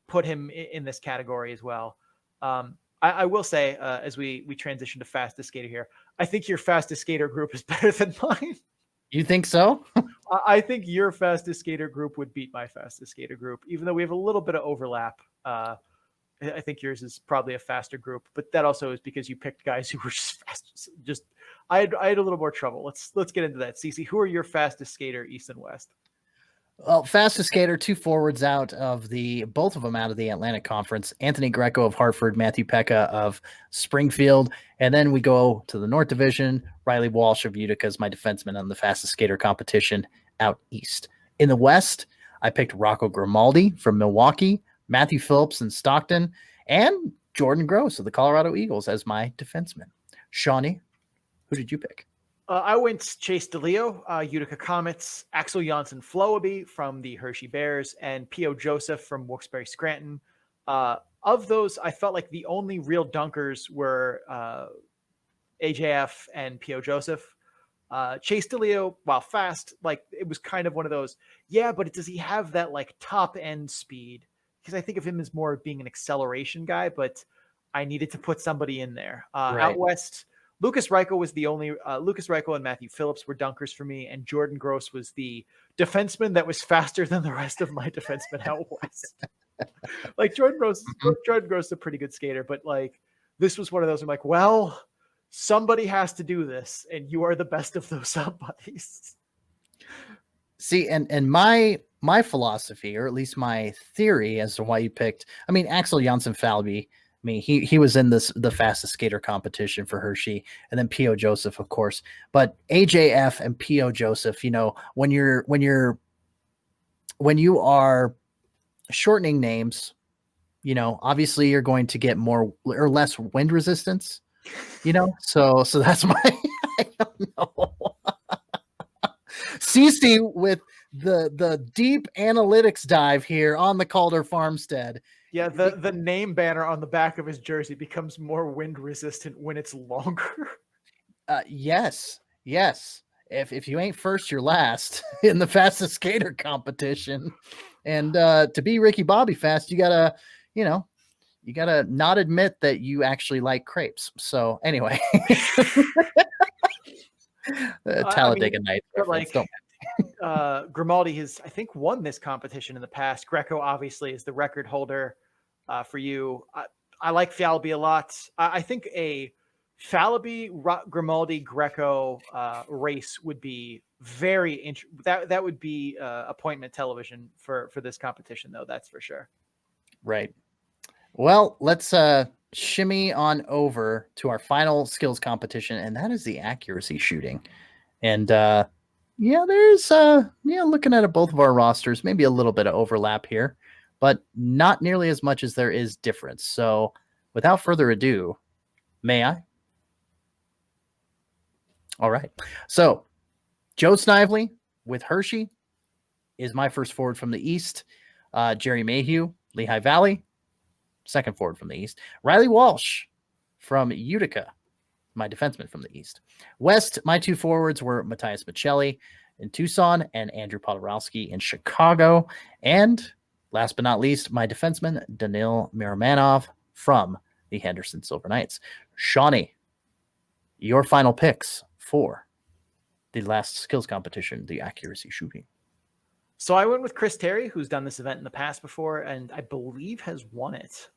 put him in this category as well. I will say, as we transition to fastest skater here, I think your fastest skater group is better than mine. You think so? I think your fastest skater group would beat my fastest skater group, even though we have a little bit of overlap. I think yours is probably a faster group, but that also is because you picked guys who were just fast. I had a little more trouble. Let's get into that. Cece, who are your fastest skater, East and West? Well, fastest skater, two forwards both of them out of the Atlantic Conference, Anthony Greco of Hartford, Matthew Pekka of Springfield. And then we go to the North Division, Riley Walsh of Utica is my defenseman on the fastest skater competition out East. In the West, I picked Rocco Grimaldi from Milwaukee, Matthew Phillips in Stockton, and Jordan Gross of the Colorado Eagles as my defenseman. Shawnee, who did you pick? I went Chase DeLeo, Utica Comets, Axel Janssen Flowaby from the Hershey Bears, and P.O. Joseph from Wilkes-Barre Scranton. Of those, I felt like the only real dunkers were AJF and P.O. Joseph. Chase DeLeo, while fast, like it was kind of one of those, yeah, but does he have that like top end speed? Because I think of him as more being an acceleration guy, but I needed to put somebody in there. Out west, Lucas Reichel was the only Lucas Reichel and Matthew Phillips were dunkers for me, and Jordan Gross was the defenseman that was faster than the rest of my defensemen out west. Like Jordan Gross is a pretty good skater, but like this was one of those I'm like, well, somebody has to do this, and you are the best of those somebodies. See, and my philosophy, or at least my theory as to why you picked, I mean, Axel Janssen Falby, I mean, he was in the fastest skater competition for Hershey, and then P.O. Joseph, of course. But AJF and P.O. Joseph, you know, when you are shortening names, you know, obviously you're going to get more or less wind resistance, you know. So that's my I don't know. CC with the deep analytics dive here on the Calder Farmstead. Yeah, the name banner on the back of his jersey becomes more wind resistant when it's longer. Yes. If you ain't first, you're last in the fastest skater competition. And to be Ricky Bobby fast, you gotta not admit that you actually like crepes. So anyway, Talladega Nights. Like, Grimaldi has, I think, won this competition in the past. Greco obviously is the record holder for you. I like Falby a lot. I think a Falby, Grimaldi, Greco race would be very interesting. That would be appointment television for this competition, though. That's for sure. Right. Well, let's shimmy on over to our final skills competition, and that is the accuracy shooting. And there's looking at both of our rosters, maybe a little bit of overlap here, but not nearly as much as there is difference. So without further ado, may I? All right. So Joe Snively with Hershey is my first forward from the East. Jerry Mayhew, Lehigh Valley, second forward from the East. Riley Walsh from Utica, my defenseman from the East. West, my two forwards were Matthias Michelli in Tucson and Andrew Podorowski in Chicago. And last but not least, my defenseman, Danil Miramanov from the Henderson Silver Knights. Shawnee, your final picks for the last skills competition, the accuracy shooting. So I went with Chris Terry, who's done this event in the past before, and I believe has won it.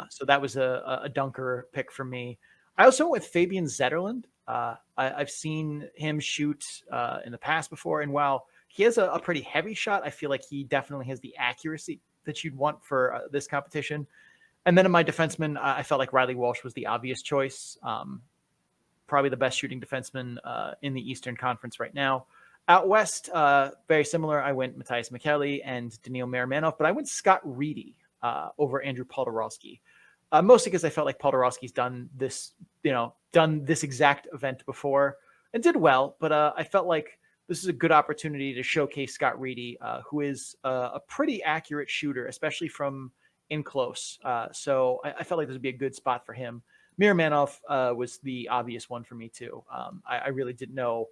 So that was a dunker pick for me. I also went with Fabian Zetterlund. I've seen him shoot in the past before, and while he has a pretty heavy shot, I feel like he definitely has the accuracy that you'd want for this competition. And then in my defenseman, I felt like Riley Walsh was the obvious choice. Probably the best shooting defenseman in the Eastern Conference right now. Out west, very similar. I went Matthias Michelli and Danil Miramanov, but I went Scott Reedy over Andrew Podorowski. Mostly because I felt like Podorowski's done this exact event before and did well, but I felt like this is a good opportunity to showcase Scott Reedy, who is a pretty accurate shooter, especially from in close. So I felt like this would be a good spot for him. Miramanov was the obvious one for me too. I really didn't know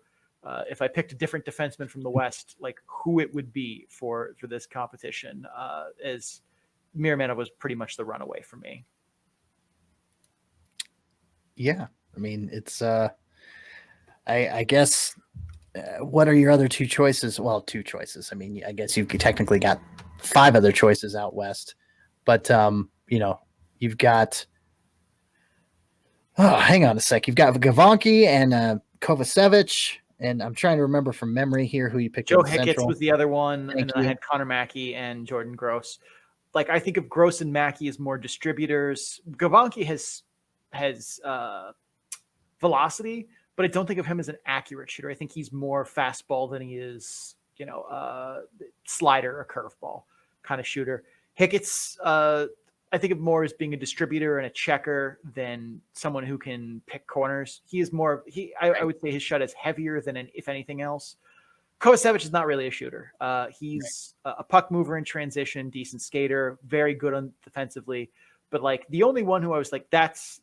if I picked a different defenseman from the West, like who it would be for this competition, as Miramanov was pretty much the runaway for me. Yeah. I mean, it's, I guess, what are your other two choices? Well, two choices. I mean, I guess you've technically got 5 other choices out West, but, you've got, hang on a sec. You've got Gavanki and Kovacevic, and I'm trying to remember from memory here who you picked. Joe Hicketts was the other one, and then I had Connor Mackey and Jordan Gross. Like, I think of Gross and Mackey as more distributors. Gavanki has velocity, but I don't think of him as an accurate shooter. I think he's more fastball than he is, slider or curveball kind of shooter. Hickett's, I think of more as being a distributor and a checker than someone who can pick corners. He is more, I would say his shot is heavier than if anything else. Kovacevic is not really a shooter. He's a puck mover in transition, decent skater, very good on defensively. But like the only one who I was like, that's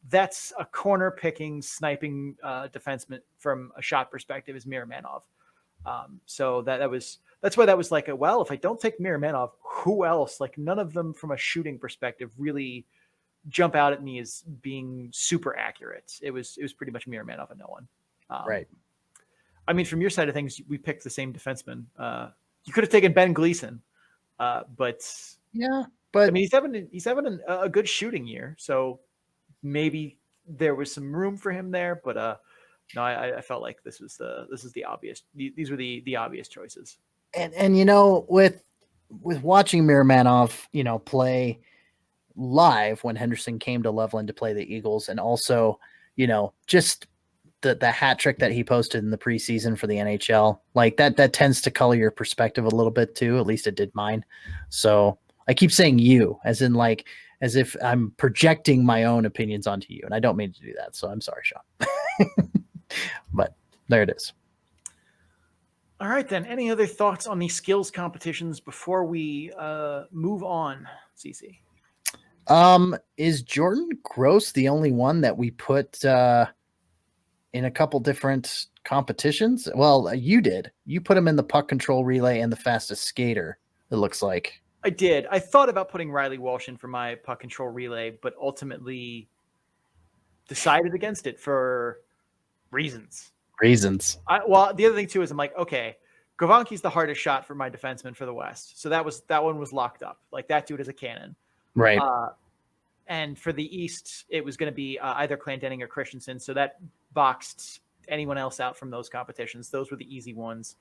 a corner picking, sniping defenseman from a shot perspective is Miramanov. So that's why that was like, well, if I don't take Miramanov, who else? Like none of them from a shooting perspective really jump out at me as being super accurate. It was pretty much Miramanov and no one. Right. I mean, from your side of things, we picked the same defenseman. You could have taken Ben Gleason, but yeah, but I mean, he's having a good shooting year, so maybe there was some room for him there. But no, I felt like this is the obvious. These were the obvious choices. And with watching Miramanov, play live when Henderson came to Loveland to play the Eagles, and also, just the hat trick that he posted in the preseason for the NHL, like that tends to color your perspective a little bit too. At least it did mine. So I keep saying you, as if I'm projecting my own opinions onto you, and I don't mean to do that. So I'm sorry, Sean. But there it is. All right, then. Any other thoughts on the skills competitions before we move on, CC? Is Jordan Gross the only one that we put in a couple different competitions? Well, you did. You put him in the puck control relay and the fastest skater, it looks like. I did. I thought about putting Riley Walsh in for my puck control relay, but ultimately decided against it for reasons. Well, the other thing too is I'm like, okay, Govanki's the hardest shot for my defenseman for the West. So that one was locked up. Like that dude is a cannon. Right. And for the East, it was going to be either Clendening or Christensen. So that boxed anyone else out from those competitions. Those were the easy ones.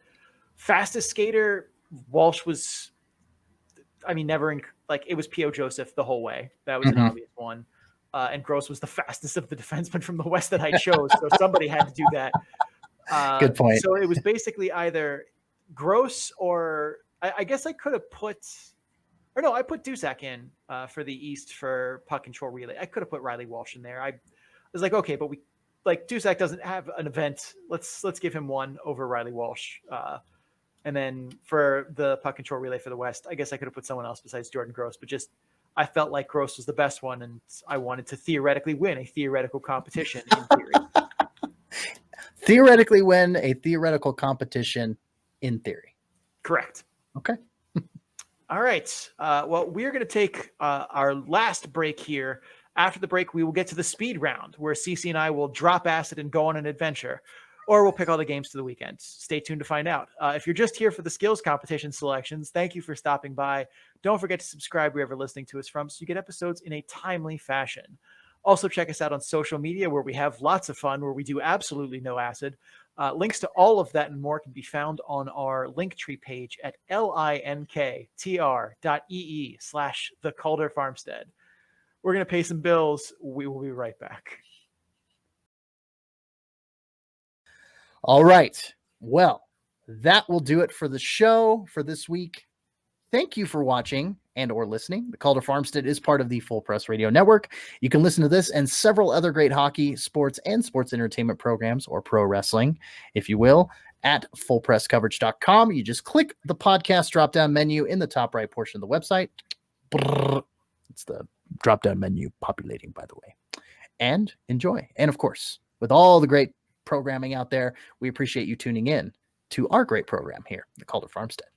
Fastest skater, Walsh was, I mean, it was P.O. Joseph the whole way. That was an obvious one. And Gross was the fastest of the defensemen from the West that I chose. So somebody had to do that. Good point. So it was basically either Gross or I guess I could have put, or no, I put Dusak in for the East for puck control relay. I could have put Riley Walsh in there. I was like, okay, but Dusak doesn't have an event. Let's give him one over Riley Walsh. And then for the puck control relay for the West, I guess I could have put someone else besides Jordan Gross, but just I felt like Gross was the best one, and I wanted to theoretically win a theoretical competition in theory. Theoretically win a theoretical competition in theory. Correct. Okay. All right. Well, we're going to take our last break here. After the break, we will get to the speed round where CC and I will drop acid and go on an adventure, or we'll pick all the games to the weekend. Stay tuned to find out. If you're just here for the skills competition selections, thank you for stopping by. Don't forget to subscribe wherever listening to us from so you get episodes in a timely fashion. Also, check us out on social media where we have lots of fun, where we do absolutely no acid. Links to all of that and more can be found on our Linktree page at linktr.ee/the Calder Farmstead. We're going to pay some bills. We will be right back. All right. Well, that will do it for the show for this week. Thank you for watching and or listening. The Calder Farmstead is part of the Full Press Radio Network. You can listen to this and several other great hockey, sports, and sports entertainment programs, or pro wrestling, if you will, at fullpresscoverage.com. You just click the podcast drop-down menu in the top right portion of the website. It's the drop-down menu populating, by the way. And enjoy. And of course, with all the great programming out there, we appreciate you tuning in to our great program here, the Calder Farmstead.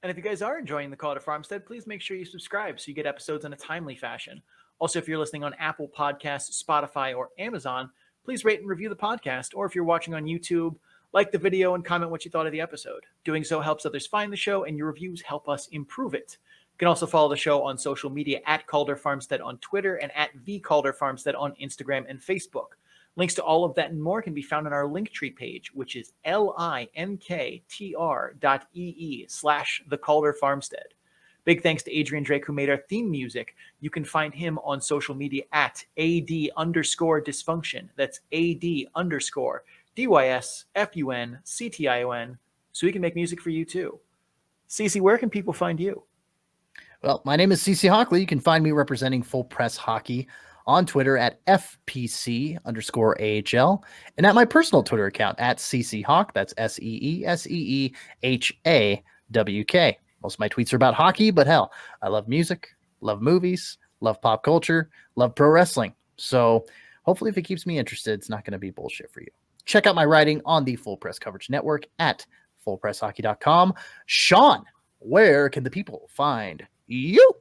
And if you guys are enjoying the Calder Farmstead, please make sure you subscribe so you get episodes in a timely fashion. Also, if you're listening on Apple Podcasts, Spotify, or Amazon, please rate and review the podcast. Or if you're watching on YouTube, like the video and comment what you thought of the episode. Doing so helps others find the show, and your reviews help us improve it. You can also follow the show on social media at Calder Farmstead on Twitter and at The Calder Farmstead on Instagram and Facebook. Links to all of that and more can be found on our Linktree page, which is linktr.ee/the Calder Farmstead. Big thanks to Adrian Drake, who made our theme music. You can find him on social media at AD_dysfunction. That's AD_DYSFUNCTION, so he can make music for you too. Cece, where can people find you? Well, my name is CC Hockley. You can find me representing Full Press Hockey on Twitter at FPC_AHL and at my personal Twitter account at CCHawk. That's SEESEEHAWK. Most of my tweets are about hockey, but hell, I love music, love movies, love pop culture, love pro wrestling. So hopefully if it keeps me interested, it's not going to be bullshit for you. Check out my writing on the Full Press Coverage Network at fullpresshockey.com. Sean, where can the people find you?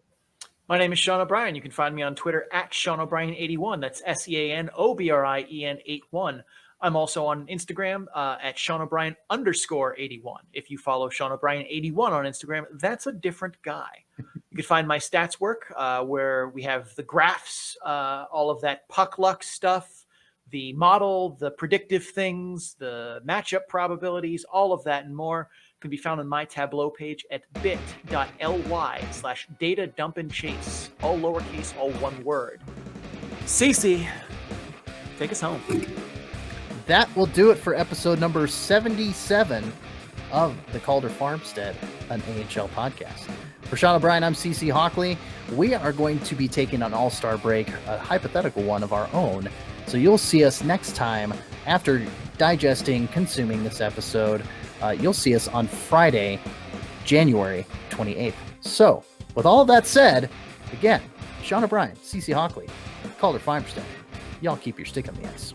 My name is Sean O'Brien. You can find me on Twitter at Sean O'Brien81. That's SeanObrien 81. I'm also on Instagram at Sean O'Brien _81. If you follow Sean O'Brien 81 on Instagram, that's a different guy. You can find my stats work where we have the graphs, all of that puck luck stuff, the model, the predictive things, the matchup probabilities, all of that and more can be found on my Tableau page at bit.ly/data-dump-and-chase, all lowercase, all one word. Cece, take us home. That will do it for episode number 77 of the Calder Farmstead, an AHL podcast. For Sean O'Brien, I'm CC Hockley. We are going to be taking an all-star break, a hypothetical one of our own. So you'll see us next time after digesting, consuming this episode. You'll see us on Friday, January 28th. So, with all of that said, again, Sean O'Brien, CC Hockley, Calder Farmstead, y'all keep your stick on the ice.